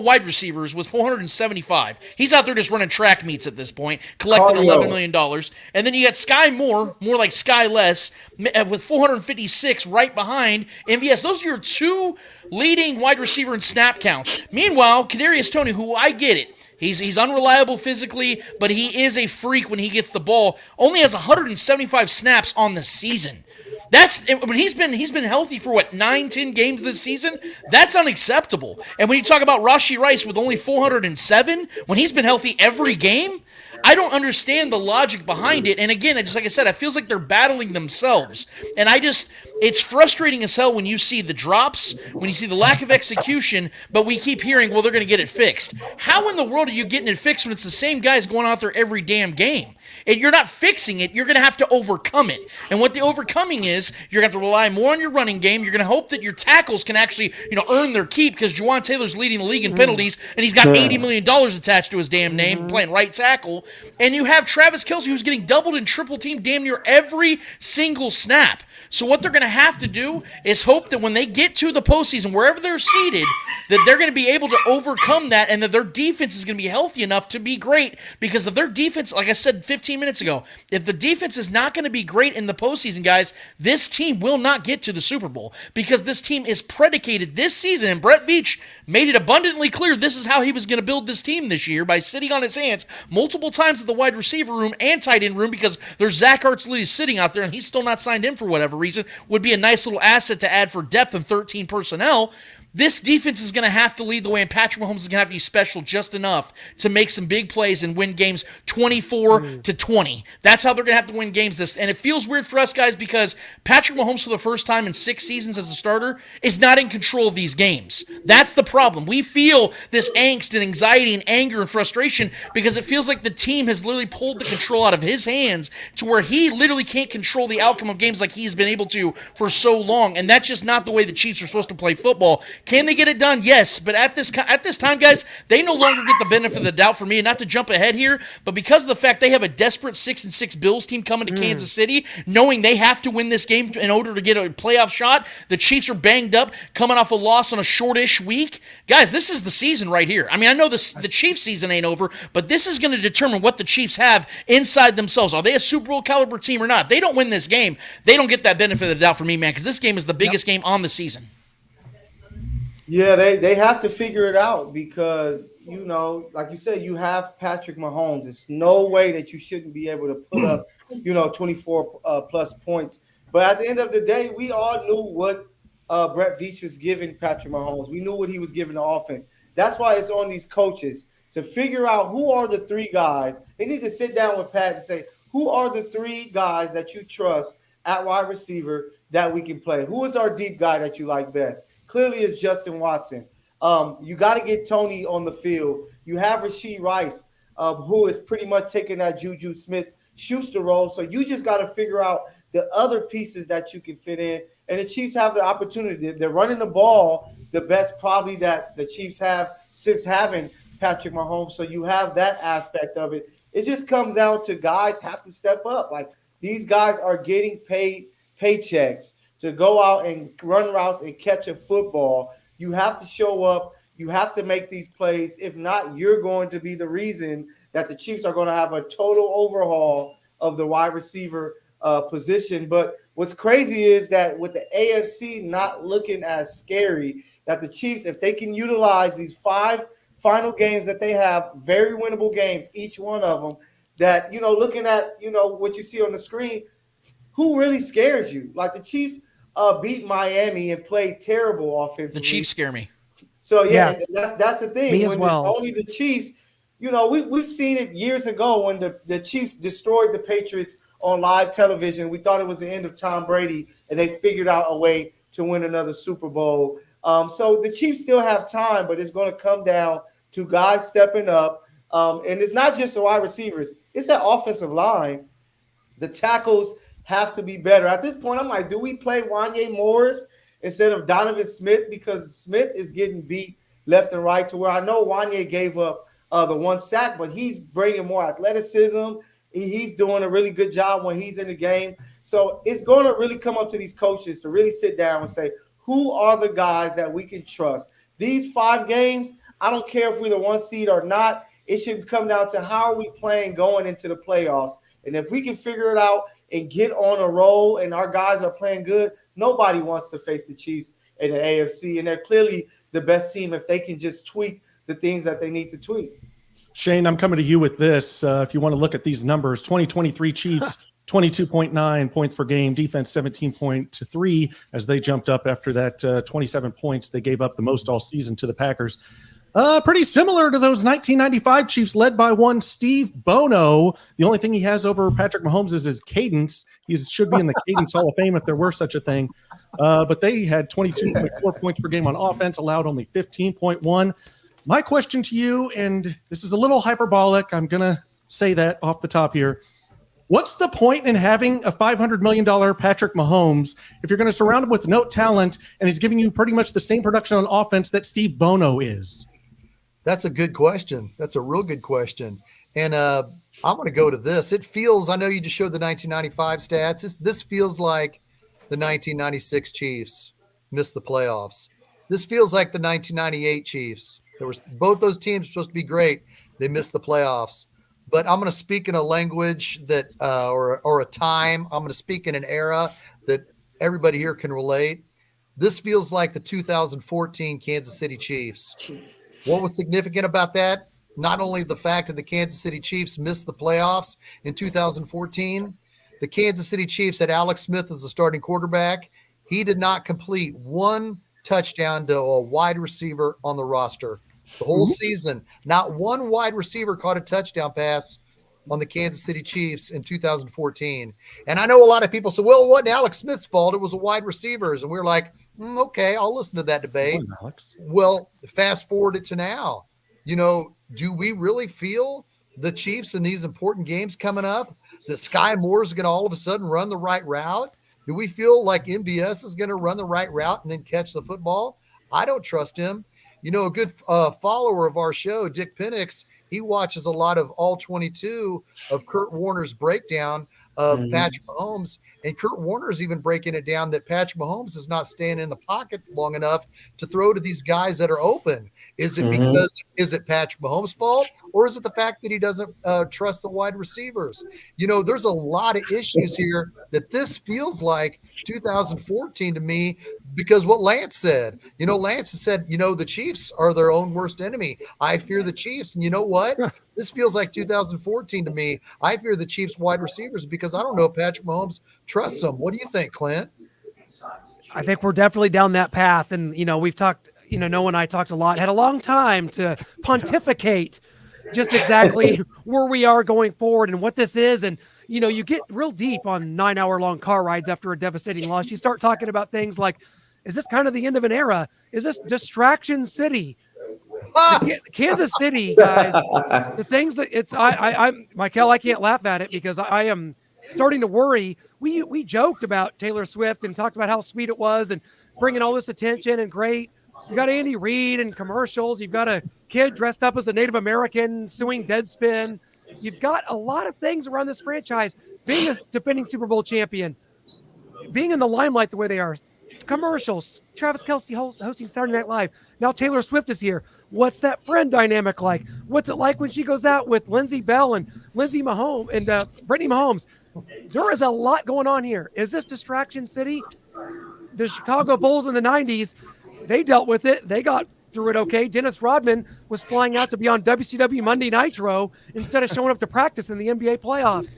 wide receivers with 475. He's out there just running track meets at this point, collecting $11 million. And then you got Sky Moore like Sky Less, with 456 right behind MVS. Those are your two leading wide receiver in snap counts. Meanwhile, Kadarius Toney, who I get it, He's unreliable physically, but he is a freak when he gets the ball. Only has 175 snaps on the season. When he's been healthy for 9-10 games this season. That's unacceptable. And when you talk about Rashee Rice with only 407, when he's been healthy every game, I don't understand the logic behind it. And again, just like I said, it feels like they're battling themselves. And it's frustrating as hell when you see the drops, when you see the lack of execution, but we keep hearing, well, they're going to get it fixed. How in the world are you getting it fixed when it's the same guys going out there every damn game? And you're not fixing it. You're going to have to overcome it. And what the overcoming is, you're going to have to rely more on your running game. You're going to hope that your tackles can actually, earn their keep, because Juwan Taylor's leading the league in penalties, and he's got $80 million attached to his damn name, playing right tackle. And you have Travis Kelce, who's getting doubled and triple teamed damn near every single snap. So what they're going to have to do is hope that when they get to the postseason, wherever they're seated, that they're going to be able to overcome that, and that their defense is going to be healthy enough to be great. Because if their defense, like I said 15 minutes ago, if the defense is not going to be great in the postseason, guys, this team will not get to the Super Bowl, because this team is predicated this season, and Brett Veach made it abundantly clear this is how he was going to build this team this year, by sitting on his hands multiple times at the wide receiver room and tight end room, because there's Zach Ertz sitting out there, and he's still not signed in for whatever reason. Would be a nice little asset to add for depth and 13 personnel. This defense is going to have to lead the way, and Patrick Mahomes is going to have to be special just enough to make some big plays and win games 24-20. That's how they're going to have to win games this. And it feels weird for us, guys, because Patrick Mahomes, for the first time in 6 seasons as a starter, is not in control of these games. That's the problem. We feel this angst and anxiety and anger and frustration because it feels like the team has literally pulled the control out of his hands, to where he literally can't control the outcome of games like he's been able to for so long. And that's just not the way the Chiefs are supposed to play football. Can they get it done? Yes, but at this time, guys, they no longer get the benefit of the doubt for me. And not to jump ahead here, but because of the fact they have a desperate 6-6 Bills team coming to Kansas City, knowing they have to win this game in order to get a playoff shot. The Chiefs are banged up, coming off a loss on a shortish week. Guys, this is the season right here. I mean, I know the Chiefs season ain't over, but this is going to determine what the Chiefs have inside themselves. Are they a Super Bowl caliber team or not? If they don't win this game, they don't get that benefit of the doubt for me, man, because this game is the biggest game on the season. Yeah, they have to figure it out, because, like you said, you have Patrick Mahomes. There's no way that you shouldn't be able to put up, 24 plus points. But at the end of the day, we all knew what Brett Veach was giving Patrick Mahomes. We knew what he was giving the offense. That's why it's on these coaches to figure out who are the three guys. They need to sit down with Pat and say, who are the three guys that you trust at wide receiver that we can play? Who is our deep guy that you like best? Clearly, it's Justin Watson. You got to get Toney on the field. You have Rashee Rice, who is pretty much taking that Juju Smith-Schuster role. So you just got to figure out the other pieces that you can fit in. And the Chiefs have the opportunity. They're running the ball the best probably that the Chiefs have since having Patrick Mahomes. So you have that aspect of it. It just comes down to guys have to step up. Like, these guys are getting paid paychecks to go out and run routes and catch a football. You have to show up. You have to make these plays. If not, you're going to be the reason that the Chiefs are going to have a total overhaul of the wide receiver position. But what's crazy is that with the AFC not looking as scary, that the Chiefs, if they can utilize these 5 final games that they have, very winnable games, each one of them, that, looking at, what you see on the screen, who really scares you? Like, the Chiefs beat Miami and played terrible offensively. The Chiefs scare me. So, yeah, that's the thing. Me as when well. it's only the Chiefs, we've seen it years ago when the Chiefs destroyed the Patriots on live television. We thought it was the end of Tom Brady, and they figured out a way to win another Super Bowl. So the Chiefs still have time, but it's going to come down to guys stepping up. And it's not just the wide receivers. It's that offensive line. The tackles have to be better. At this point, I'm like, do we play Wanya Morris instead of Donovan Smith? Because Smith is getting beat left and right, to where I know Wanya gave up the 1 sack, but he's bringing more athleticism. He's doing a really good job when he's in the game. So it's going to really come up to these coaches to really sit down and say, who are the guys that we can trust? these 5 games, I don't care if we're the 1 seed or not. It should come down to how are we playing going into the playoffs. And if we can figure it out and get on a roll and our guys are playing good, nobody wants to face the Chiefs in the AFC. And they're clearly the best team if they can just tweak the things that they need to tweak. Shane, I'm coming to you with this. If you want to look at these numbers, 2023 Chiefs, 22.9 points per game, defense 17.3 as they jumped up after that 27 points they gave up the most all season to the Packers. Pretty similar to those 1995 Chiefs led by one Steve Bono. The only thing he has over Patrick Mahomes is his cadence. He should be in the Cadence Hall of Fame if there were such a thing. But they had 22.4 points per game on offense, allowed only 15.1. My question to you, and this is a little hyperbolic, I'm going to say that off the top here. What's the point in having a $500 million Patrick Mahomes if you're going to surround him with no talent and he's giving you pretty much the same production on offense that Steve Bono is? That's a good question. That's a real good question. And I'm going to go to this. It feels, I know you just showed the 1995 stats. This feels like the 1996 Chiefs missed the playoffs. This feels like the 1998 Chiefs. Both those teams were supposed to be great. They missed the playoffs. But I'm going to speak in a language that, or a time. I'm going to speak in an era that everybody here can relate. This feels like the 2014 Kansas City Chiefs. What was significant about that? Not only the fact that the Kansas City Chiefs missed the playoffs in 2014, the Kansas City Chiefs had Alex Smith as the starting quarterback. He did not complete one touchdown to a wide receiver on the roster. The whole season, not one wide receiver caught a touchdown pass on the Kansas City Chiefs in 2014. And I know a lot of people say, well, it wasn't Alex Smith's fault. It was the wide receivers. And we're like, okay, I'll listen to that debate. Well, fast forward it to now. Do we really feel the Chiefs in these important games coming up that Sky Moore is going to all of a sudden run the right route? Do we feel like MBS is going to run the right route and then catch the football? I don't trust him. A good follower of our show, Dick Penix, he watches a lot of all 22 of Kurt Warner's breakdown of Patrick Mahomes. And Kurt Warner's even breaking it down that Patrick Mahomes is not staying in the pocket long enough to throw to these guys that are open. Is it Patrick Mahomes' fault, or is it the fact that he doesn't trust the wide receivers? There's a lot of issues here that this feels like 2014 to me, because what Lance said, Lance said, the Chiefs are their own worst enemy. I fear the Chiefs. And you know what? This feels like 2014 to me. I fear the Chiefs wide receivers because I don't know if Patrick Mahomes trusts them. What do you think, Clint? I think we're definitely down that path. And, we've talked, Noah and I talked a lot, had a long time to pontificate just exactly where we are going forward and what this is. And, you get real deep on 9-hour-long car rides after a devastating loss. You start talking about things like, is this kind of the end of an era? Is this distraction city? Kansas City, guys, the things that I'm Michael, I can't laugh at it because I am starting to worry. We joked about Taylor Swift and talked about how sweet it was and bringing all this attention and great. You got Andy Reid and commercials. You've got a kid dressed up as a Native American suing Deadspin. You've got a lot of things around this franchise. Being a defending Super Bowl champion, being in the limelight the way they are, commercials, Travis Kelce hosting Saturday Night Live. Now Taylor Swift is here. What's that friend dynamic like? What's it like when she goes out with Lindsey Bell and Lindsey Mahomes and Brittany Mahomes? There is a lot going on here. Is this distraction city? The Chicago Bulls in the 90s, they dealt with it. They got through it okay. Dennis Rodman was flying out to be on WCW Monday Nitro instead of showing up to practice in the NBA playoffs.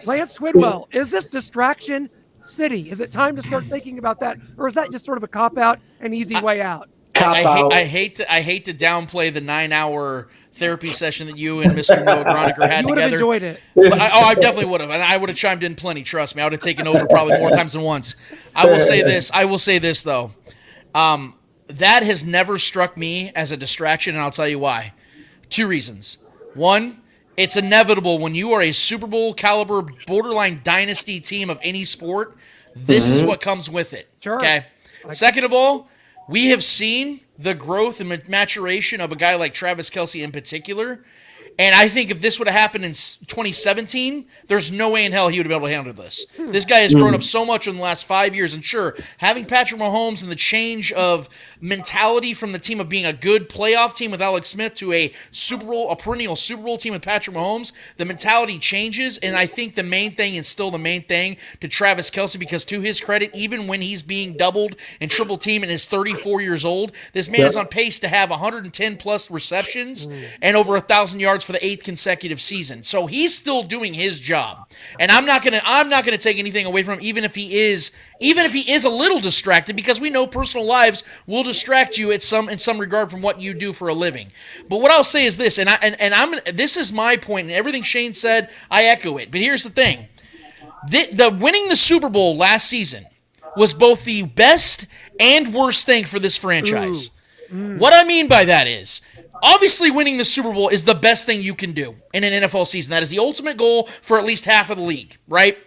Lance Twidwell, is this distraction city? Is it time to start thinking about that, or is that just sort of a cop-out, an easy way out? I hate to downplay the 9-hour therapy session that you and Mr. Noah Groniker had together. You would have enjoyed it. But I definitely would have, and I would have chimed in plenty. Trust me, I would have taken over probably more times than once. I will say this though, that has never struck me as a distraction, and I'll tell you why. 2 reasons. 1. It's inevitable when you are a Super Bowl caliber, borderline dynasty team of any sport. This is what comes with it. Sure. Okay. Second of all, we have seen the growth and maturation of a guy like Travis Kelce in particular, And I think if this would have happened in 2017, there's no way in hell he would have been able to handle this. This guy has grown up so much in the last 5 years. And sure, having Patrick Mahomes and the change of mentality from the team of being a good playoff team with Alex Smith to a perennial Super Bowl team with Patrick Mahomes, the mentality changes. And I think the main thing is still the main thing to Travis Kelce, because to his credit, even when he's being doubled and triple teamed and is 34 years old, this man is on pace to have 110 plus receptions and over 1,000 yards for the 8th consecutive season. So he's still doing his job. And I'm not gonna take anything away from him, even if he is a little distracted, because we know personal lives will distract you in some regard from what you do for a living. But what I'll say is this, this is my point, and everything Shane said, I echo it. But here's the thing. The winning the Super Bowl last season was both the best and worst thing for this franchise. What I mean by that is, obviously, winning the Super Bowl is the best thing you can do in an NFL season. That is the ultimate goal for at least half of the league, right?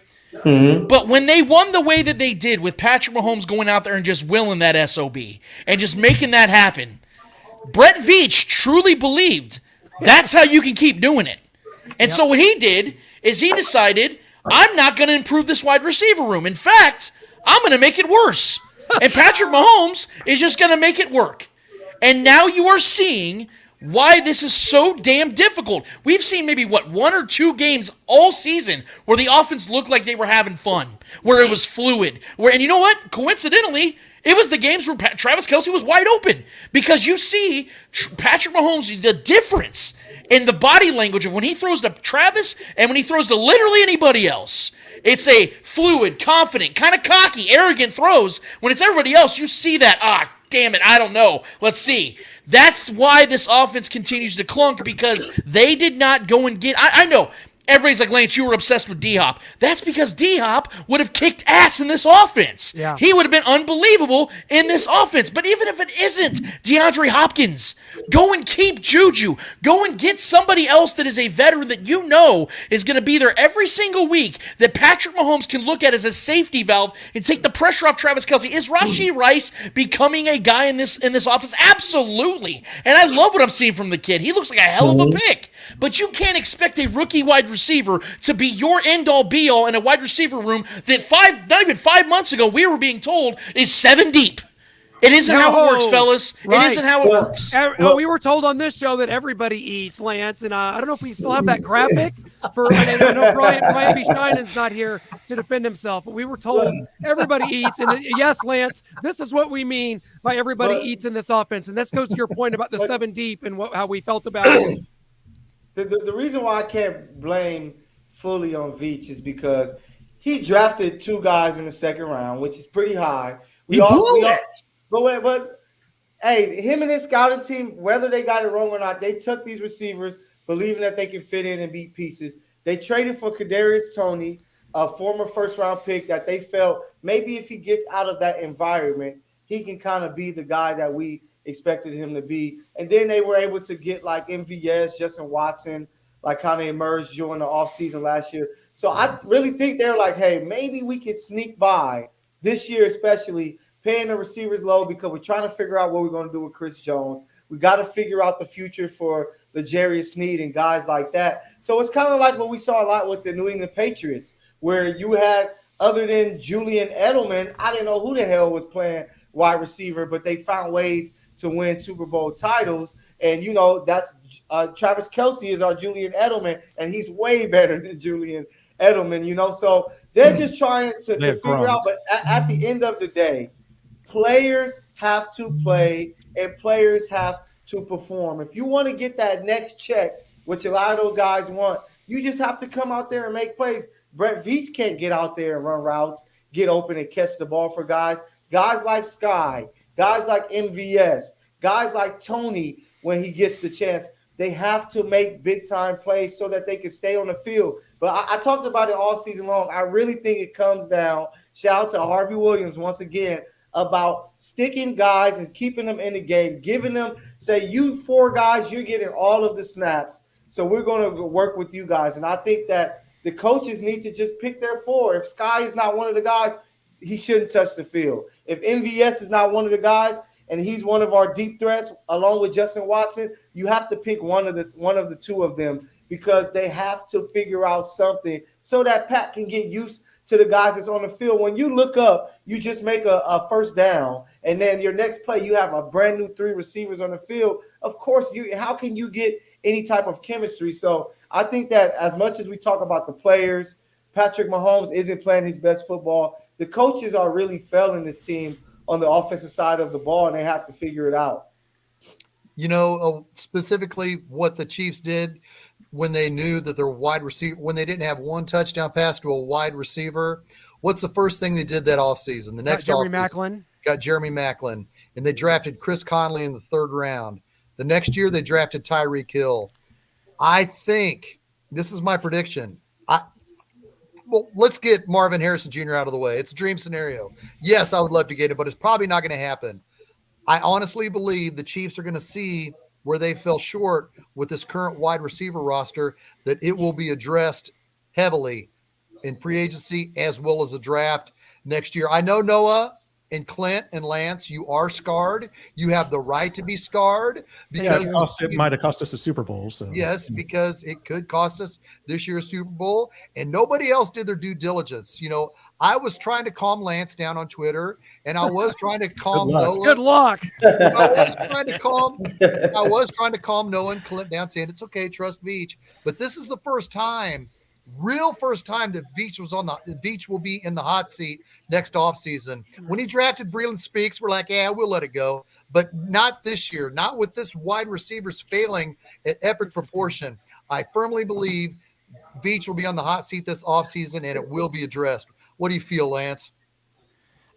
But when they won the way that they did, with Patrick Mahomes going out there and just willing that SOB and just making that happen, Brett Veach truly believed that's how you can keep doing it. And so what he did is he decided, I'm not going to improve this wide receiver room. In fact, I'm going to make it worse. And Patrick Mahomes is just going to make it work. And now you are seeing why this is so damn difficult. We've seen maybe, 1 or 2 games all season where the offense looked like they were having fun, where it was fluid. And you know what? Coincidentally, it was the games where Travis Kelce was wide open, because you see Patrick Mahomes, the difference in the body language of when he throws to Travis and when he throws to literally anybody else. It's a fluid, confident, kind of cocky, arrogant throws. When it's everybody else, you see that, damn it, I don't know. Let's see. That's why this offense continues to clunk, because they did not go and get... I know. Everybody's like, Lance, you were obsessed with D-Hop. That's because D-Hop would have kicked ass in this offense. Yeah. He would have been unbelievable in this offense. But even if it isn't DeAndre Hopkins, go and keep Juju. Go and get somebody else that is a veteran that you know is going to be there every single week, that Patrick Mahomes can look at as a safety valve and take the pressure off Travis Kelce. Is Rashee Rice becoming a guy in this offense? Absolutely. And I love what I'm seeing from the kid. He looks like a hell of a pick. But you can't expect a rookie wide receiver to be your end-all, be-all in a wide receiver room that not even 5 months ago, we were being told is 7 deep. It isn't how it works, fellas. Right. It isn't how it works. We were told on this show that everybody eats, Lance, and I don't know if we still have that graphic. I know Brian B. Shinen's not here to defend himself, but we were told everybody eats. And yes, Lance, this is what we mean by everybody eats in this offense. And this goes to your point about the 7 deep and how we felt about it. The reason why I can't blame fully on Veach is because he drafted 2 guys in the second round, which is pretty high. But hey, him and his scouting team, whether they got it wrong or not, they took these receivers believing that they can fit in and beat pieces. They traded for Kadarius Toney, a former first-round pick that they felt maybe if he gets out of that environment, he can kind of be the guy that we expected him to be. And then they were able to get like MVS, Justin Watson, like kind of emerged during the offseason last year. So I really think they're like, hey, maybe we could sneak by this year, especially paying the receivers low, because we're trying to figure out what we're going to do with Chris Jones. We got to figure out the future for L'Jarius Sneed and guys like that. So it's kind of like what we saw a lot with the New England Patriots, where you had, other than Julian Edelman, I didn't know who the hell was playing wide receiver, but they found ways to win Super Bowl titles. And, you know, that's Travis Kelce is our Julian Edelman, and he's way better than Julian Edelman, you know. So they're just trying to figure out. But at the end of the day, players have to play and players have to perform. If you want to get that next check, which a lot of those guys want, you just have to come out there and make plays. Brett Veach can't get out there and run routes, get open and catch the ball for guys. Guys like Sky, guys like MVS, guys like Tony, when he gets the chance, they have to make big-time plays so that they can stay on the field. But I talked about it all season long. I really think it comes down, shout out to Harvey Williams once again, about sticking guys and keeping them in the game, giving them, say, you 4 guys, you're getting all of the snaps, so we're going to work with you guys. And I think that the coaches need to just pick their 4. If Sky is not one of the guys, he shouldn't touch the field. If MVS is not one of the guys, and he's one of our deep threats, along with Justin Watson, you have to pick one of the two of them, because they have to figure out something so that Pat can get used to the guys that's on the field. When you look up, you just make a first down, and then your next play, you have a brand new 3 receivers on the field. Of course, how can you get any type of chemistry? So I think that as much as we talk about the players, Patrick Mahomes isn't playing his best football. The coaches are really failing this team on the offensive side of the ball, and they have to figure it out. Specifically what the Chiefs did when they knew that their wide receiver, when they didn't have one touchdown pass to a wide receiver, what's the first thing they did that offseason? The next offseason, got Jeremy Maclin, and they drafted Chris Conley in the 3rd round. The next year, they drafted Tyreek Hill. I think, this is my prediction, well, let's get Marvin Harrison Jr. out of the way. It's a dream scenario. Yes, I would love to get it, but it's probably not going to happen. I honestly believe the Chiefs are going to see where they fell short with this current wide receiver roster, that it will be addressed heavily in free agency as well as the draft next year. I know Noah and Clint and Lance, you are scarred. You have the right to be scarred, because it might have cost us a Super Bowl. So yes, because it could cost us this year's Super Bowl, and nobody else did their due diligence. I was trying to calm Lance down on Twitter, and I was trying to calm Noah. Good luck. I was trying to calm Noah and Clint down, saying it's okay, trust Veach. But this is the first time that Veach will be in the hot seat next offseason. When he drafted Breeland Speaks, we're like, yeah, we'll let it go. But not this year, not with this wide receivers failing at epic proportion. I firmly believe Veach will be on the hot seat this offseason, and it will be addressed. What do you feel, Lance?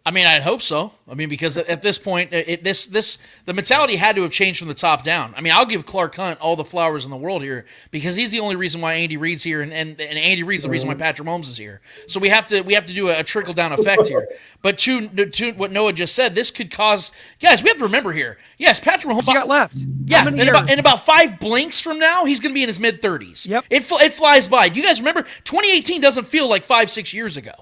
I mean, I'd hope so. I mean, because at this point, the mentality had to have changed from the top down. I mean, I'll give Clark Hunt all the flowers in the world here, because he's the only reason why Andy Reid's here, and Andy Reid's the reason why Patrick Mahomes is here. So we have to do a trickle down effect here. But to what Noah just said, this could cause, guys. We have to remember here. Yes, Patrick Mahomes got left. Yeah, in about 5 blinks from now, he's going to be in his mid-30s. Yep. It flies by. Do you guys remember? 2018 doesn't feel like 5-6 years ago.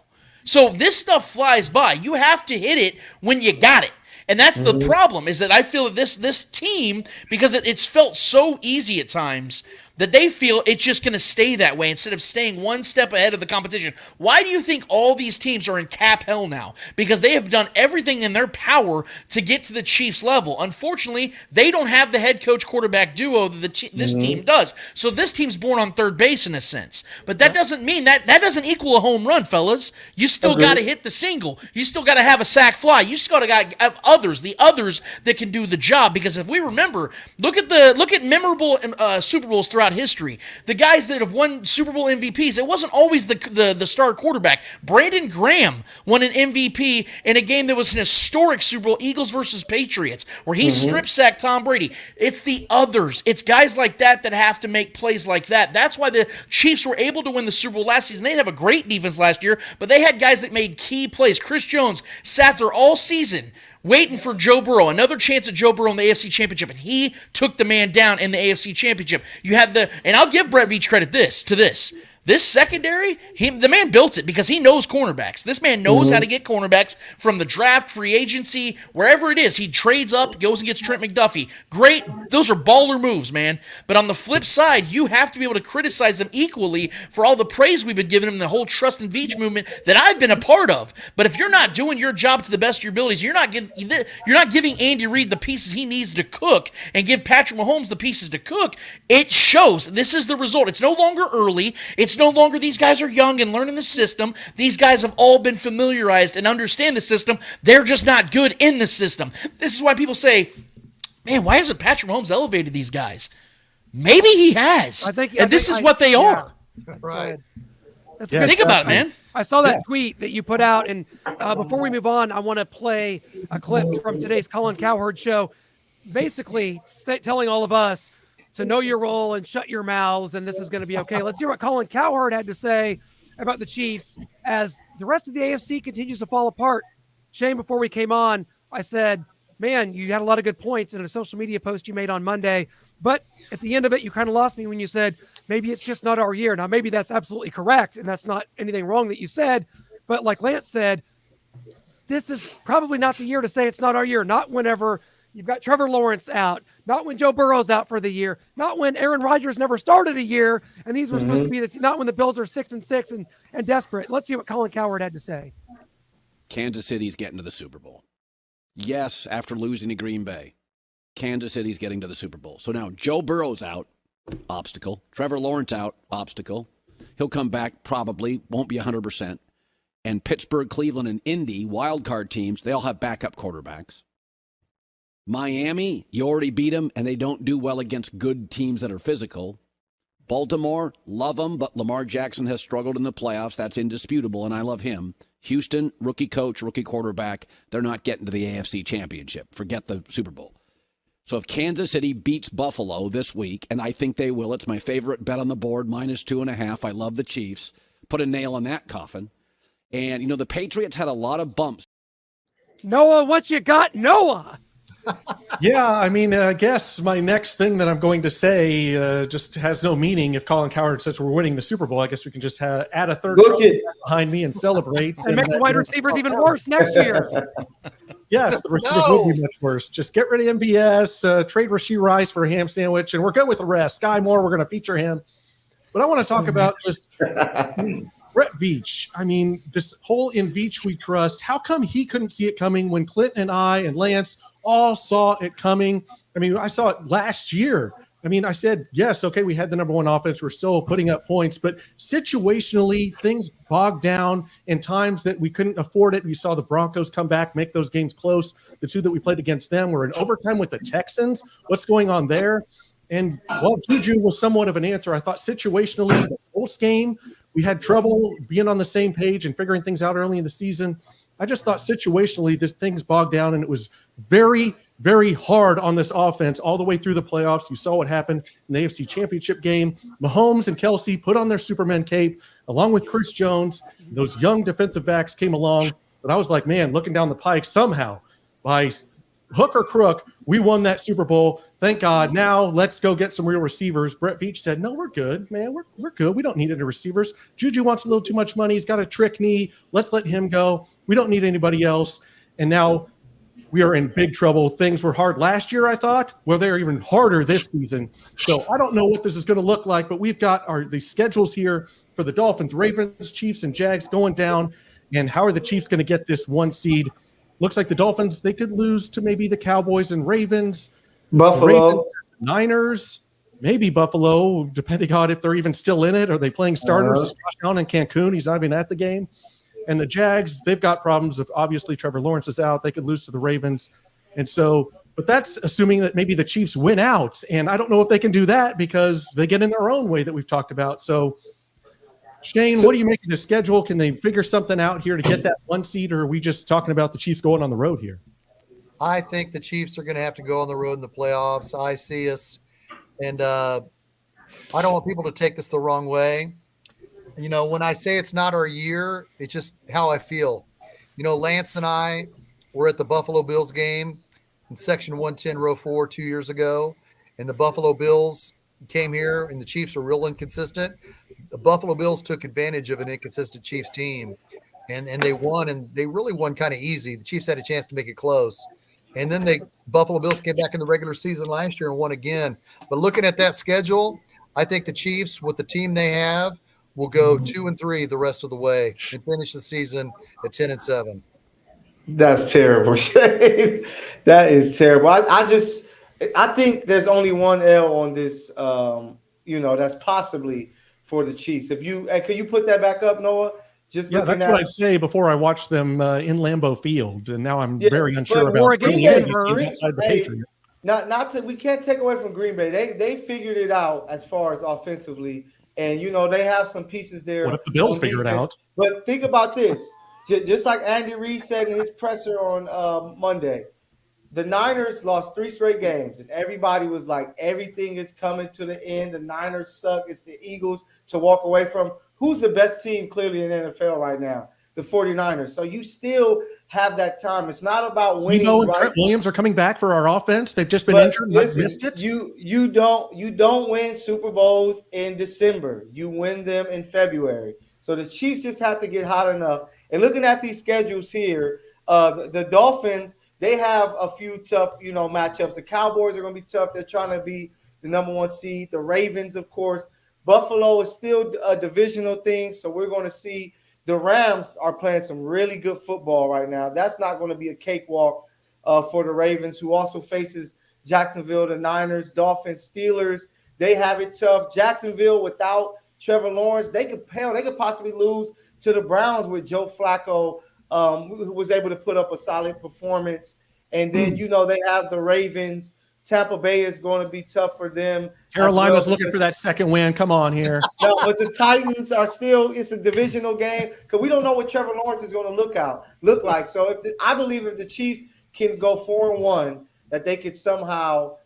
So this stuff flies by. You have to hit it when you got it. And that's the problem, is that I feel that this team, because it's felt so easy at times, that they feel it's just going to stay that way instead of staying one step ahead of the competition. Why do you think all these teams are in cap hell now? Because they have done everything in their power to get to the Chiefs level. Unfortunately, they don't have the head coach quarterback duo that this team does. So this team's born on third base in a sense. But that doesn't mean that doesn't equal a home run, fellas. You still got to hit the single. You still got to have a sack fly. You still got to have the others that can do the job. Because if we remember, look at memorable Super Bowls throughout history. The guys that have won Super Bowl MVPs, it wasn't always the star quarterback. Brandon Graham won an MVP in a game that was an historic Super Bowl, Eagles versus Patriots, where he strip sacked Tom Brady. It's the others. It's guys like that have to make plays like that. That's why the Chiefs were able to win the Super Bowl last season. They didn't have a great defense last year, but they had guys that made key plays. Chris Jones sat there all season waiting for Joe Burrow, another chance at Joe Burrow in the AFC Championship, and he took the man down in the AFC Championship. You had and I'll give Brett Veach credit to this. This secondary, the man built it because he knows cornerbacks. This man knows how to get cornerbacks from the draft, free agency, wherever it is. He trades up, goes and gets Trent McDuffie. Great. Those are baller moves, man. But on the flip side, you have to be able to criticize them equally for all the praise we've been giving him, the whole Trust and Veach movement that I've been a part of. But if you're not doing your job to the best of your abilities, you're not giving Andy Reid the pieces he needs to cook and give Patrick Mahomes the pieces to cook, it shows. This is the result. It's no longer early. It's no longer these guys are young and learning the system. These guys have all been familiarized and understand the system. They're just not good in the system. This is why people say, man, why hasn't Patrick Mahomes elevated these guys? Maybe he has. This is what they are. Right. That's Yeah, Think about it, man. I saw that tweet that you put out, and before we move on, I want to play a clip from today's Colin Cowherd show, basically telling all of us to know your role and shut your mouths, and this is going to be okay. Let's hear what Colin Cowherd had to say about the Chiefs as the rest of the AFC continues to fall apart. Shane, before we came on, I said, man, you had a lot of good points in a social media post you made on Monday, but at the end of it, you kind of lost me when you said, maybe it's just not our year. Now, maybe that's absolutely correct, and that's not anything wrong that you said, but like Lance said, this is probably not the year to say it's not our year, not whenever You've got Trevor Lawrence out, not when Joe Burrow's out for the year, not when Aaron Rodgers never started a year, and these were supposed to be not when the Bills are 6-6 and desperate. Let's see what Colin Cowherd had to say. Kansas City's getting to the Super Bowl. Yes, after losing to Green Bay, Kansas City's getting to the Super Bowl. So now Joe Burrow's out, obstacle. Trevor Lawrence out, obstacle. He'll come back probably, won't be 100%. And Pittsburgh, Cleveland, and Indy, wild card teams, they all have backup quarterbacks. Miami, you already beat them, and they don't do well against good teams that are physical. Baltimore, love them, but Lamar Jackson has struggled in the playoffs. That's indisputable, and I love him. Houston, rookie coach, rookie quarterback, they're not getting to the AFC Championship. Forget the Super Bowl. So if Kansas City beats Buffalo this week, and I think they will, it's my favorite bet on the board, -2.5. I love the Chiefs. Put a nail in that coffin. And, you know, the Patriots had a lot of bumps. Noah, what you got, Noah? Yeah, I mean, I guess my next thing that I'm going to say just has no meaning. If Colin Cowherd says we're winning the Super Bowl, I guess we can just add a third behind me and celebrate. And make the wide receivers even worse next year. Yes, the receivers will be much worse. Just get rid of MBS, trade Rashee Rice for a ham sandwich, and we're good with the rest. Sky Moore, we're going to feature him. But I want to talk about just Brett Veach. I mean, this whole in Veach we trust. How come he couldn't see it coming when Clinton and I and Lance all saw it coming? I mean, I saw it last year. I mean, I said, yes, okay, we had the number one offense. We're still putting up points, but situationally, things bogged down in times that we couldn't afford it. You saw the Broncos come back, make those games close. The two that we played against them were in overtime with the Texans. What's going on there? And while Juju was somewhat of an answer, I thought situationally, the Colts game, we had trouble being on the same page and figuring things out early in the season. I just thought situationally, this thing's bogged down, and it was very, very hard on this offense all the way through the playoffs. You saw what happened in the AFC Championship game. Mahomes and Kelsey put on their Superman cape along with Chris Jones. Those young defensive backs came along. But I was like, man, looking down the pike, somehow by hook or crook, we won that Super Bowl. Thank God. Now let's go get some real receivers. Brett Veach said, no, we're good, man. We're good. We don't need any receivers. Juju wants a little too much money. He's got a trick knee. Let's let him go. We don't need anybody else. And now we are in big trouble. Things were hard last year, I thought. Well, they're even harder this season. So I don't know what this is going to look like, but we've got the schedules here for the Dolphins, Ravens, Chiefs, and Jags going down. And how are the Chiefs going to get this one seed? Looks like the Dolphins, they could lose to maybe the Cowboys and Ravens. Buffalo. Niners, maybe Buffalo, depending on if they're even still in it. Are they playing starters? Josh Allen in Cancun, he's not even at the game. And the Jags, they've got problems. If obviously Trevor Lawrence is out, they could lose to the Ravens. And so, but that's assuming that maybe the Chiefs win out. And I don't know if they can do that because they get in their own way that we've talked about. So, Shane, what do you make of the schedule? Can they figure something out here to get that one seed, or are we just talking about the Chiefs going on the road here? I think the Chiefs are going to have to go on the road in the playoffs. I see us, and I don't want people to take this the wrong way. You know, when I say it's not our year, it's just how I feel. You know, Lance and I were at the Buffalo Bills game in Section 110, Row 4 2 years ago, and the Buffalo Bills came here, and the Chiefs were real inconsistent. The Buffalo Bills took advantage of an inconsistent Chiefs team, and they won, and they really won kind of easy. The Chiefs had a chance to make it close. And then Buffalo Bills came back in the regular season last year and won again. But looking at that schedule, I think the Chiefs, with the team they have, will go 2-3 the rest of the way and finish the season at 10-7. That's terrible, Shane. That is terrible. I think there's only one L on this. That's possibly for the Chiefs. Can you put that back up, Noah? That's what I'd say before I watched them in Lambeau Field, and now I'm very unsure about against outside the Patriots. We can't take away from Green Bay. They figured it out as far as offensively, and they have some pieces there. What if the Bills figure it out? But think about this, just like Andy Reid said in his presser on Monday, the Niners lost 3 straight games, and everybody was like, everything is coming to the end. The Niners suck. It's the Eagles to walk away from. Who's the best team clearly in the NFL right now? The 49ers. So you still have that time. It's not about winning. And Trent Williams are coming back for our offense. They've just been injured. Listen, you don't win Super Bowls in December. You win them in February. So the Chiefs just have to get hot enough. And looking at these schedules here, the Dolphins, they have a few tough, matchups. The Cowboys are going to be tough. They're trying to be the number 1 seed. The Ravens, of course. Buffalo is still a divisional thing, so we're going to see. The Rams are playing some really good football right now. That's not going to be a cakewalk for the Ravens, who also faces Jacksonville, the Niners, Dolphins, Steelers. They have it tough. Jacksonville without Trevor Lawrence, they could possibly lose to the Browns with Joe Flacco, who was able to put up a solid performance. And then, they have the Ravens. Tampa Bay is going to be tough for them. Carolina's looking for that second win. Come on here. No, but the Titans are still, it's a divisional game because we don't know what Trevor Lawrence is going to look like. So I believe if the Chiefs can go 4-1, that they could somehow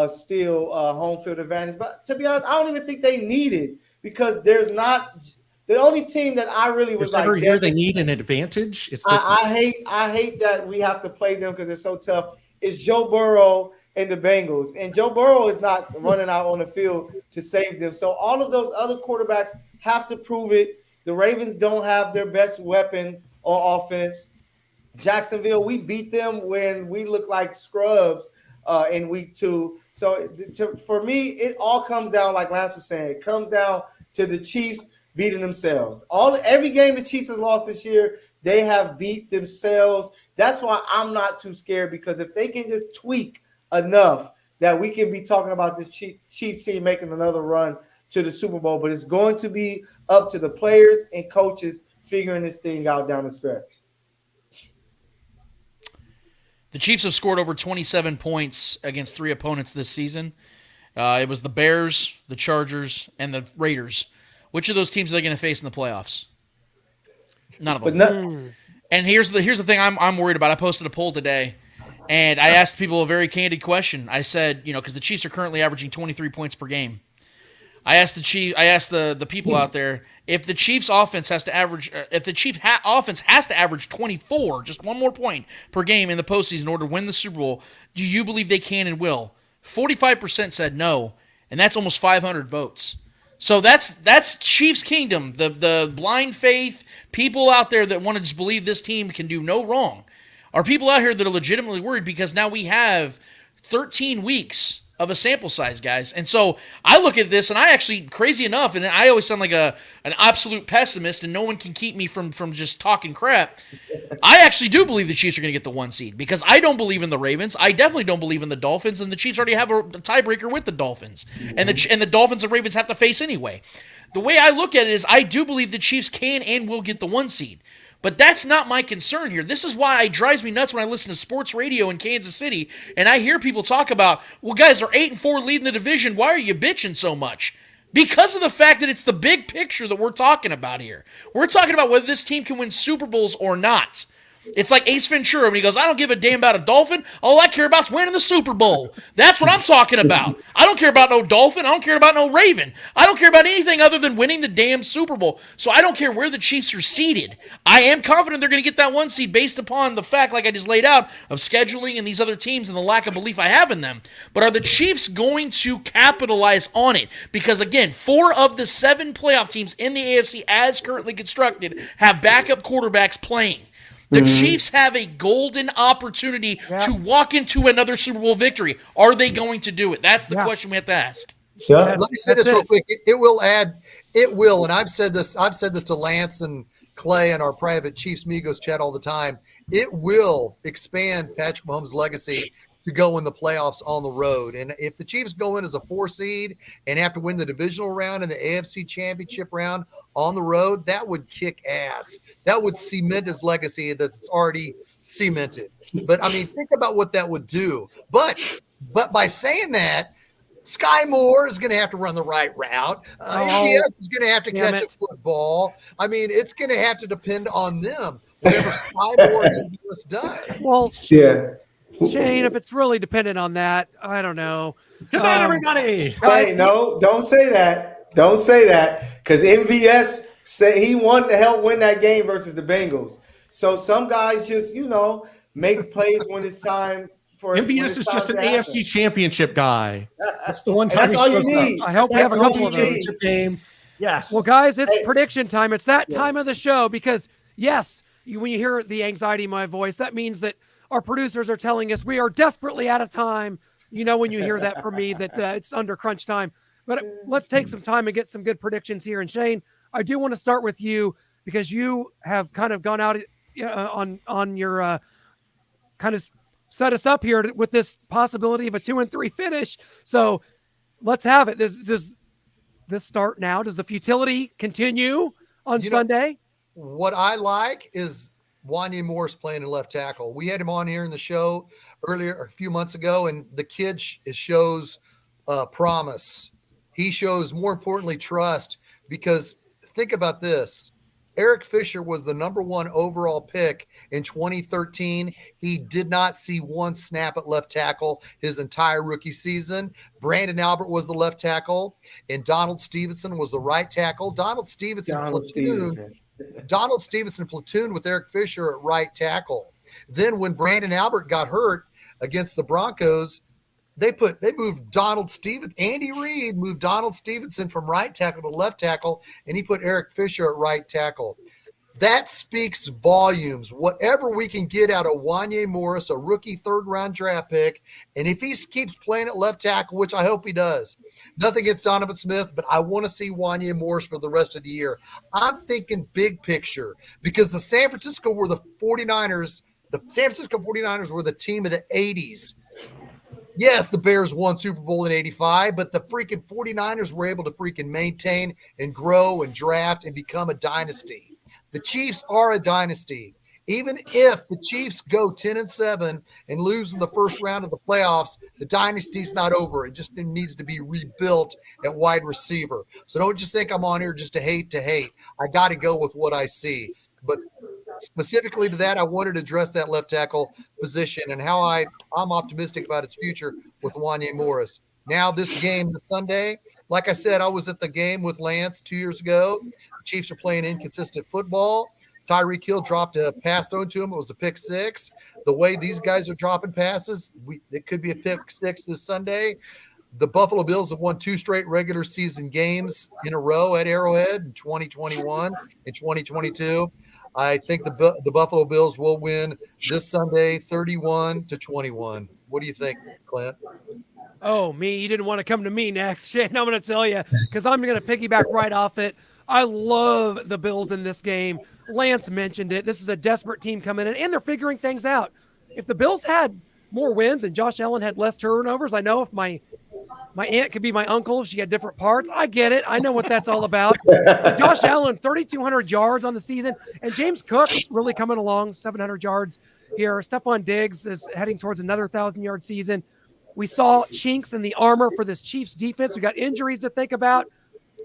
steal home field advantage. But to be honest, I don't even think they need it because there's not the only team that I really was like. Every year they need an advantage. It's this I hate that we have to play them because they're so tough. It's Joe Burrow and the Bengals, and Joe Burrow is not running out on the field to save them. So all of those other quarterbacks have to prove it. The Ravens don't have their best weapon on offense. Jacksonville, we beat them when we look like scrubs in week 2. So for me, it all comes down, like Lance was saying, it comes down to the Chiefs beating themselves. Every game the Chiefs have lost this year, they have beat themselves. That's why I'm not too scared, because if they can just tweak enough that we can be talking about this Chiefs team making another run to the Super Bowl, but it's going to be up to the players and coaches figuring this thing out down the stretch. The Chiefs have scored over 27 points against 3 opponents this season. It was the Bears, the Chargers, and the Raiders. Which of those teams are they going to face in the playoffs? None of them. And here's the thing I'm worried about. I posted a poll today, and I asked people a very candid question. I said, because the Chiefs are currently averaging 23 points per game. I asked the people out there, if the Chiefs offense has to average, offense has to average 24, just one more point per game in the postseason in order to win the Super Bowl, do you believe they can and will? 45% said no, and that's almost 500 votes. So that's Chiefs Kingdom, the blind faith, people out there that want to just believe this team can do no wrong, are people out here that are legitimately worried because now we have 13 weeks of a sample size, guys. And so I look at this, and I actually, crazy enough, and I always sound like an absolute pessimist, and no one can keep me from just talking crap. I actually do believe the Chiefs are going to get the 1 seed because I don't believe in the Ravens. I definitely don't believe in the Dolphins, and the Chiefs already have a tiebreaker with the Dolphins. And the Dolphins and Ravens have to face anyway. The way I look at it is I do believe the Chiefs can and will get the 1 seed. But that's not my concern here. This is why it drives me nuts when I listen to sports radio in Kansas City and I hear people talk about, well, guys, they're 8-4 leading the division. Why are you bitching so much? Because of the fact that it's the big picture that we're talking about here. We're talking about whether this team can win Super Bowls or not. It's like Ace Ventura when he goes, I don't give a damn about a dolphin. All I care about is winning the Super Bowl. That's what I'm talking about. I don't care about no dolphin. I don't care about no raven. I don't care about anything other than winning the damn Super Bowl. So I don't care where the Chiefs are seated. I am confident they're going to get that 1 seed based upon the fact, like I just laid out, of scheduling and these other teams and the lack of belief I have in them. But are the Chiefs going to capitalize on it? Because, again, 4 of the 7 playoff teams in the AFC as currently constructed have backup quarterbacks playing. The Chiefs have a golden opportunity to walk into another Super Bowl victory. Are they going to do it? That's the question we have to ask. Let me say this real quick. It will, and I've said this to Lance and Clay in our private Chiefs Migos chat all the time. It will expand Patrick Mahomes' legacy to go in the playoffs on the road. And if the Chiefs go in as a 4 seed and have to win the divisional round and the AFC championship round on the road, that would kick ass. That would cement his legacy that's already cemented. But, I mean, think about what that would do. But by saying that, Sky Moore is going to have to run the right route. MVS is going to have to catch a football. I mean, it's going to have to depend on them, whatever Sky Moore and MVS does. Well, Yeah. Shane, if it's really dependent on that, I don't know. Good night, everybody. Hey, no, don't say that. Don't say that, because MVS said he wanted to help win that game versus the Bengals. So some guys just, make plays when it's time for MVS is just an AFC championship guy. That's the one time That's all you need. I hope we have a couple of those. Game. Yes. Well, guys, it's prediction time. It's that time of the show because, yes, when you hear the anxiety in my voice, that means that our producers are telling us we are desperately out of time. You know, when you hear that from me, that it's under crunch time. But let's take some time and get some good predictions here. And Shane, I do want to start with you because you have kind of gone out on your kind of set us up here with this possibility of a 2-3 finish. So let's have it. Does this start now? Does the futility continue on Sunday? What I like is Wanya Morris playing in left tackle. We had him on here in the show earlier, a few months ago, and the kid shows promise. He shows, more importantly, trust, because think about this. Eric Fisher was the number 1 overall pick in 2013. He did not see one snap at left tackle his entire rookie season. Brandon Albert was the left tackle, and Donald Stevenson was the right tackle. Donald Stevenson platooned with Eric Fisher at right tackle. Then when Brandon Albert got hurt against the Broncos, they moved Donald Stevenson. Andy Reid moved Donald Stevenson from right tackle to left tackle, and he put Eric Fisher at right tackle. That speaks volumes. Whatever we can get out of Wanya Morris, a rookie 3rd-round draft pick, and if he keeps playing at left tackle, which I hope he does, nothing against Donovan Smith, but I want to see Wanya Morris for the rest of the year. I'm thinking big picture, because the San Francisco 49ers were the team of the 80s. Yes, the Bears won Super Bowl in 85, but the freaking 49ers were able to freaking maintain and grow and draft and become a dynasty. The Chiefs are a dynasty. Even if the Chiefs go 10-7 and lose in the first round of the playoffs, the dynasty's not over. It just needs to be rebuilt at wide receiver. So don't just think I'm on here just to hate. I got to go with what I see. But specifically to that, I wanted to address that left tackle position and how I'm optimistic about its future with Wanya Morris. Now this game this Sunday, like I said, I was at the game with Lance 2 years ago. The Chiefs are playing inconsistent football. Tyreek Hill dropped a pass thrown to him. It was a pick 6. The way these guys are dropping passes, it could be a pick 6 this Sunday. The Buffalo Bills have won 2 straight regular season games in a row at Arrowhead in 2021 and 2022. I think the Buffalo Bills will win this Sunday 31-21. What do you think, Clint? Oh, me. You didn't want to come to me next, Shane. I'm going to tell you, because I'm going to piggyback right off it. I love the Bills in this game. Lance mentioned it. This is a desperate team coming in, and they're figuring things out. If the Bills had more wins and Josh Allen had less turnovers, I know if my aunt could be my uncle if she had different parts. I get it. I know what that's all about. Josh Allen, 3,200 yards on the season. And James Cook's really coming along, 700 yards here. Stephon Diggs is heading towards another 1,000-yard season. We saw chinks in the armor for this Chiefs defense. We got injuries to think about.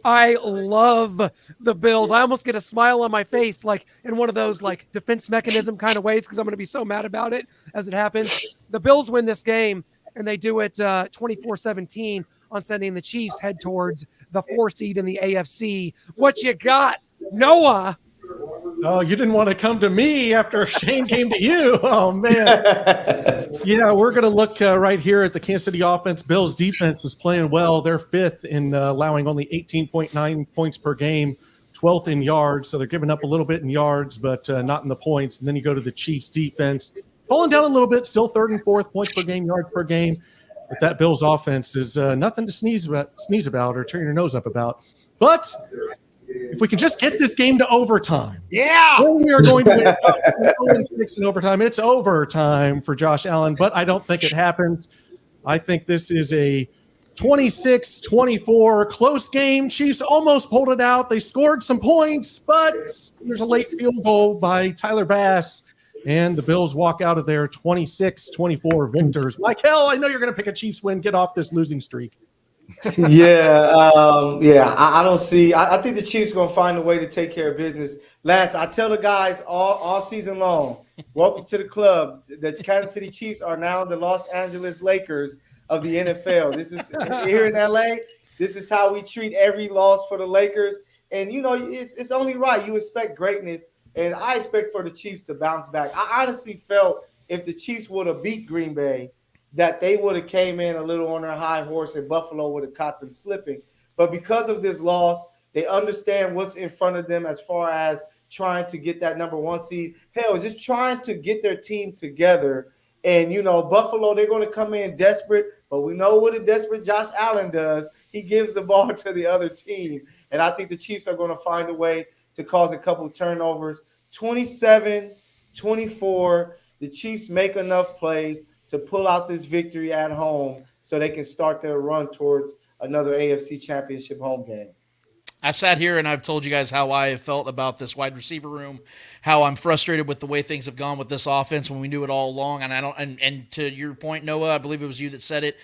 I love the Bills. I almost get a smile on my face, like in one of those like defense mechanism kind of ways, because I'm going to be so mad about it as it happens. The Bills win this game, and they do it 24-17 on sending the Chiefs head towards the 4 seed in the AFC. What you got, Noah? Oh, you didn't want to come to me after Shane came to you. Oh, man. Yeah, we're going to look right here at the Kansas City offense. Bills defense is playing well. They're 5th in allowing only 18.9 points per game, 12th in yards. So they're giving up a little bit in yards, but not in the points. And then you go to the Chiefs defense, falling down a little bit, still 3rd and 4th points per game, yards per game. But that Bills offense is nothing to sneeze about or turn your nose up about. But if we can just get this game to overtime, then we are going to win 6 in overtime. It's overtime for Josh Allen, but I don't think it happens. I think this is a 26-24 close game. Chiefs almost pulled it out. They scored some points, but there's a late field goal by Tyler Bass, and the Bills walk out of there 26-24 victors. Michael, I know you're going to pick a Chiefs win. Get off this losing streak. I don't see. I think the Chiefs going to find a way to take care of business. Lance, I tell the guys all season long, welcome to the club. The Kansas City Chiefs are now the Los Angeles Lakers of the NFL. This is here in LA. This is how we treat every loss for the Lakers. And, you know, it's only right. You expect greatness, and I expect for the Chiefs to bounce back. I honestly felt if the Chiefs would have beat Green Bay, that they would have came in a little on their high horse and Buffalo would have caught them slipping. But because of this loss, they understand what's in front of them as far as trying to get that number 1 seed. Hell, just trying to get their team together And, Buffalo, they're going to come in desperate, but we know what a desperate Josh Allen does. He gives the ball to the other team. And I think the Chiefs are going to find a way to cause a couple of turnovers. 27-24, the Chiefs make enough plays to pull out this victory at home so they can start their run towards another AFC Championship home game. I've sat here and I've told you guys how I have felt about this wide receiver room, how I'm frustrated with the way things have gone with this offense when we knew it all along. And I don't. And to your point, Noah, I believe it was you that said it.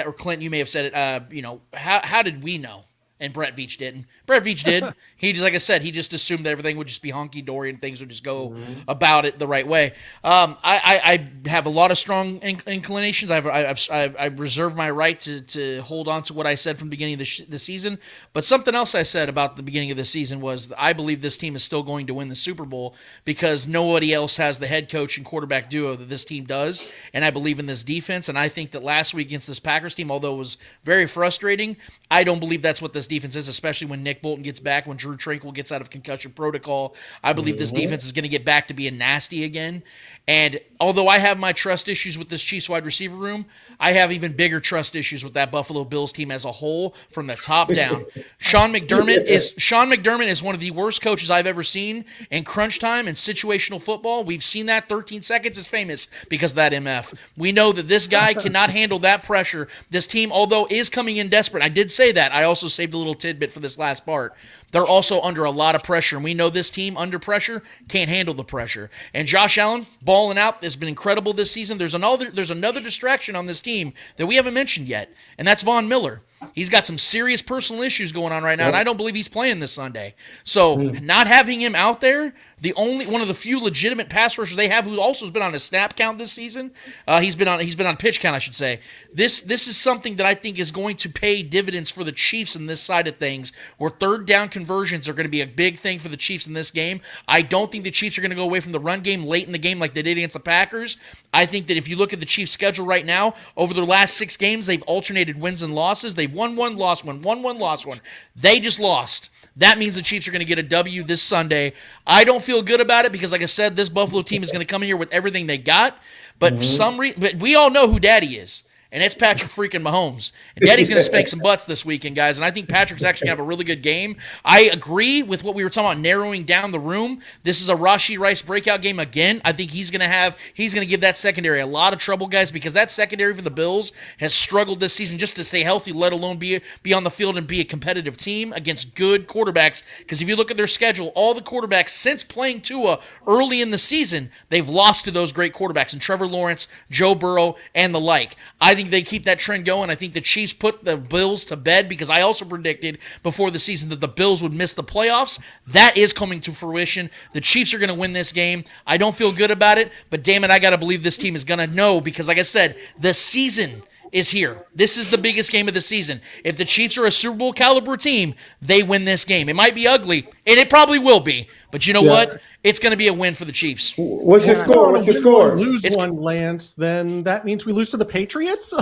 Or Clint, you may have said it. How did we know? And Brett Veach didn't. Brett Veach did. He just, like I said, he just assumed that everything would just be hunky dory and things would just go about it the right way. I have a lot of strong inclinations. I reserve my right to hold on to what I said from the beginning of the season. But something else I said about the beginning of the season was I believe this team is still going to win the Super Bowl because nobody else has the head coach and quarterback duo that this team does. And I believe in this defense. And I think that last week against this Packers team, although it was very frustrating, I don't believe that's what this defense is, especially when Nick Bolton gets back, when Drew Tranquil gets out of concussion protocol. I believe this defense is going to get back to being nasty again. And although I have my trust issues with this Chiefs wide receiver room, I have even bigger trust issues with that Buffalo Bills team as a whole from the top down. Sean McDermott is one of the worst coaches I've ever seen in crunch time and situational football. We've seen that 13 seconds is famous because of that MF. We know that this guy cannot handle that pressure. This team, although is coming in desperate, I did say that. I also saved a little tidbit for this last part. They're also under a lot of pressure, and we know this team under pressure can't handle the pressure. And Josh Allen, balling out, has been incredible this season. There's another distraction on this team that we haven't mentioned yet, and that's Von Miller. He's got some serious personal issues going on right now, and I don't believe he's playing this Sunday. So not having him out there, the only one of the few legitimate pass rushers they have, who also has been on a snap count this season, he's been on pitch count, I should say. This is something that I think is going to pay dividends for the Chiefs in this side of things, where third down conversions are going to be a big thing for the Chiefs in this game. I don't think the Chiefs are going to go away from the run game late in the game like they did against the Packers. I think that if you look at the Chiefs' schedule right now, over their last 6 games, they've alternated wins and losses. They've won one, lost one, won one, lost one. They just lost. That means the Chiefs are going to get a W this Sunday. I don't feel good about it because, like I said, this Buffalo team is going to come in here with everything they got. But for some reason, but we all know who Daddy is. And it's Patrick freaking Mahomes. And Daddy's going to spank some butts this weekend, guys. And I think Patrick's actually going to have a really good game. I agree with what we were talking about, narrowing down the room. This is a Rashee Rice breakout game again. I think he's going to give that secondary a lot of trouble, guys, because that secondary for the Bills has struggled this season just to stay healthy, let alone be on the field and be a competitive team against good quarterbacks. Because if you look at their schedule, all the quarterbacks since playing Tua early in the season, they've lost to those great quarterbacks, and Trevor Lawrence, Joe Burrow, and the like. I think they keep that trend going. I think the Chiefs put the Bills to bed because I also predicted before the season that the Bills would miss the playoffs. That is coming to fruition. The Chiefs are going to win this game. I don't feel good about it, but damn it, I got to believe this team is going to know because, like I said, the season is here. This is the biggest game of the season. If the Chiefs are a Super Bowl caliber team, they win this game. It might be ugly, and it probably will be, but you know what? It's going to be a win for the Chiefs. What's your score? What's your score? Lose one, Lance, then that means we lose to the Patriots?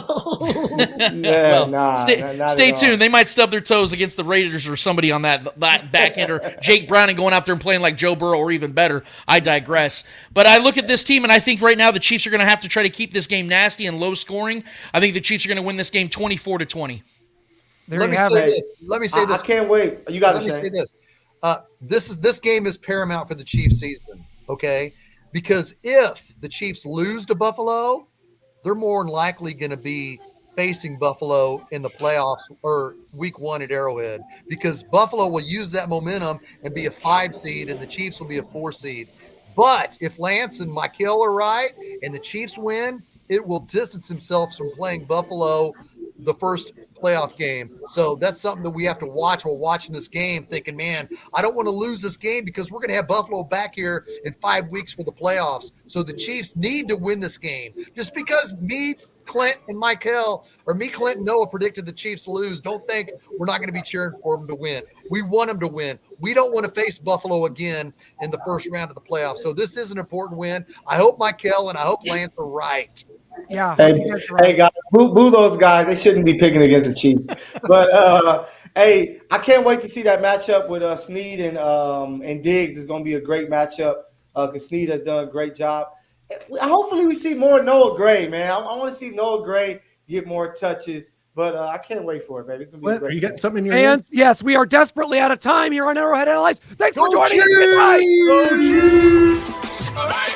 Stay tuned. They might stub their toes against the Raiders or somebody on that back end, or Jake Browning going out there and playing like Joe Burrow or even better. I digress. But I look at this team, and I think right now the Chiefs are going to have to try to keep this game nasty and low scoring. I think the Chiefs are going to win this game 24-20. Let me say this. I can't wait. You got to say this. This game is paramount for the Chiefs season, okay? Because if the Chiefs lose to Buffalo, they're more than likely going to be facing Buffalo in the playoffs or week 1 at Arrowhead, because Buffalo will use that momentum and be a 5 seed and the Chiefs will be a 4 seed. But if Lance and Michael are right and the Chiefs win, it will distance themselves from playing Buffalo the first playoff game. So that's something that we have to watch while watching this game, thinking, man, I don't want to lose this game because we're going to have Buffalo back here in 5 weeks for the playoffs. So the Chiefs need to win this game. Just because me, Clint, and Michael, or me, Clint, and Noah predicted the Chiefs lose, don't think we're not going to be cheering for them to win. We want them to win. We don't want to face Buffalo again in the first round of the playoffs. So this is an important win. I hope Michael and I hope Lance are right. Yeah. Hey guys, boo those guys. They shouldn't be picking against the Chiefs. But hey, I can't wait to see that matchup with Snead and Diggs. It's going to be a great matchup because Snead has done a great job. hopefully we see more Noah Gray, man. I want to see Noah Gray get more touches, but I can't wait for it, baby. It's gonna be Clint, great. are you getting something in your And hand? yes, we are desperately out of time here on Arrowhead Allies. Thanks for Go joining us. Chiefs! Good night. Go Chiefs!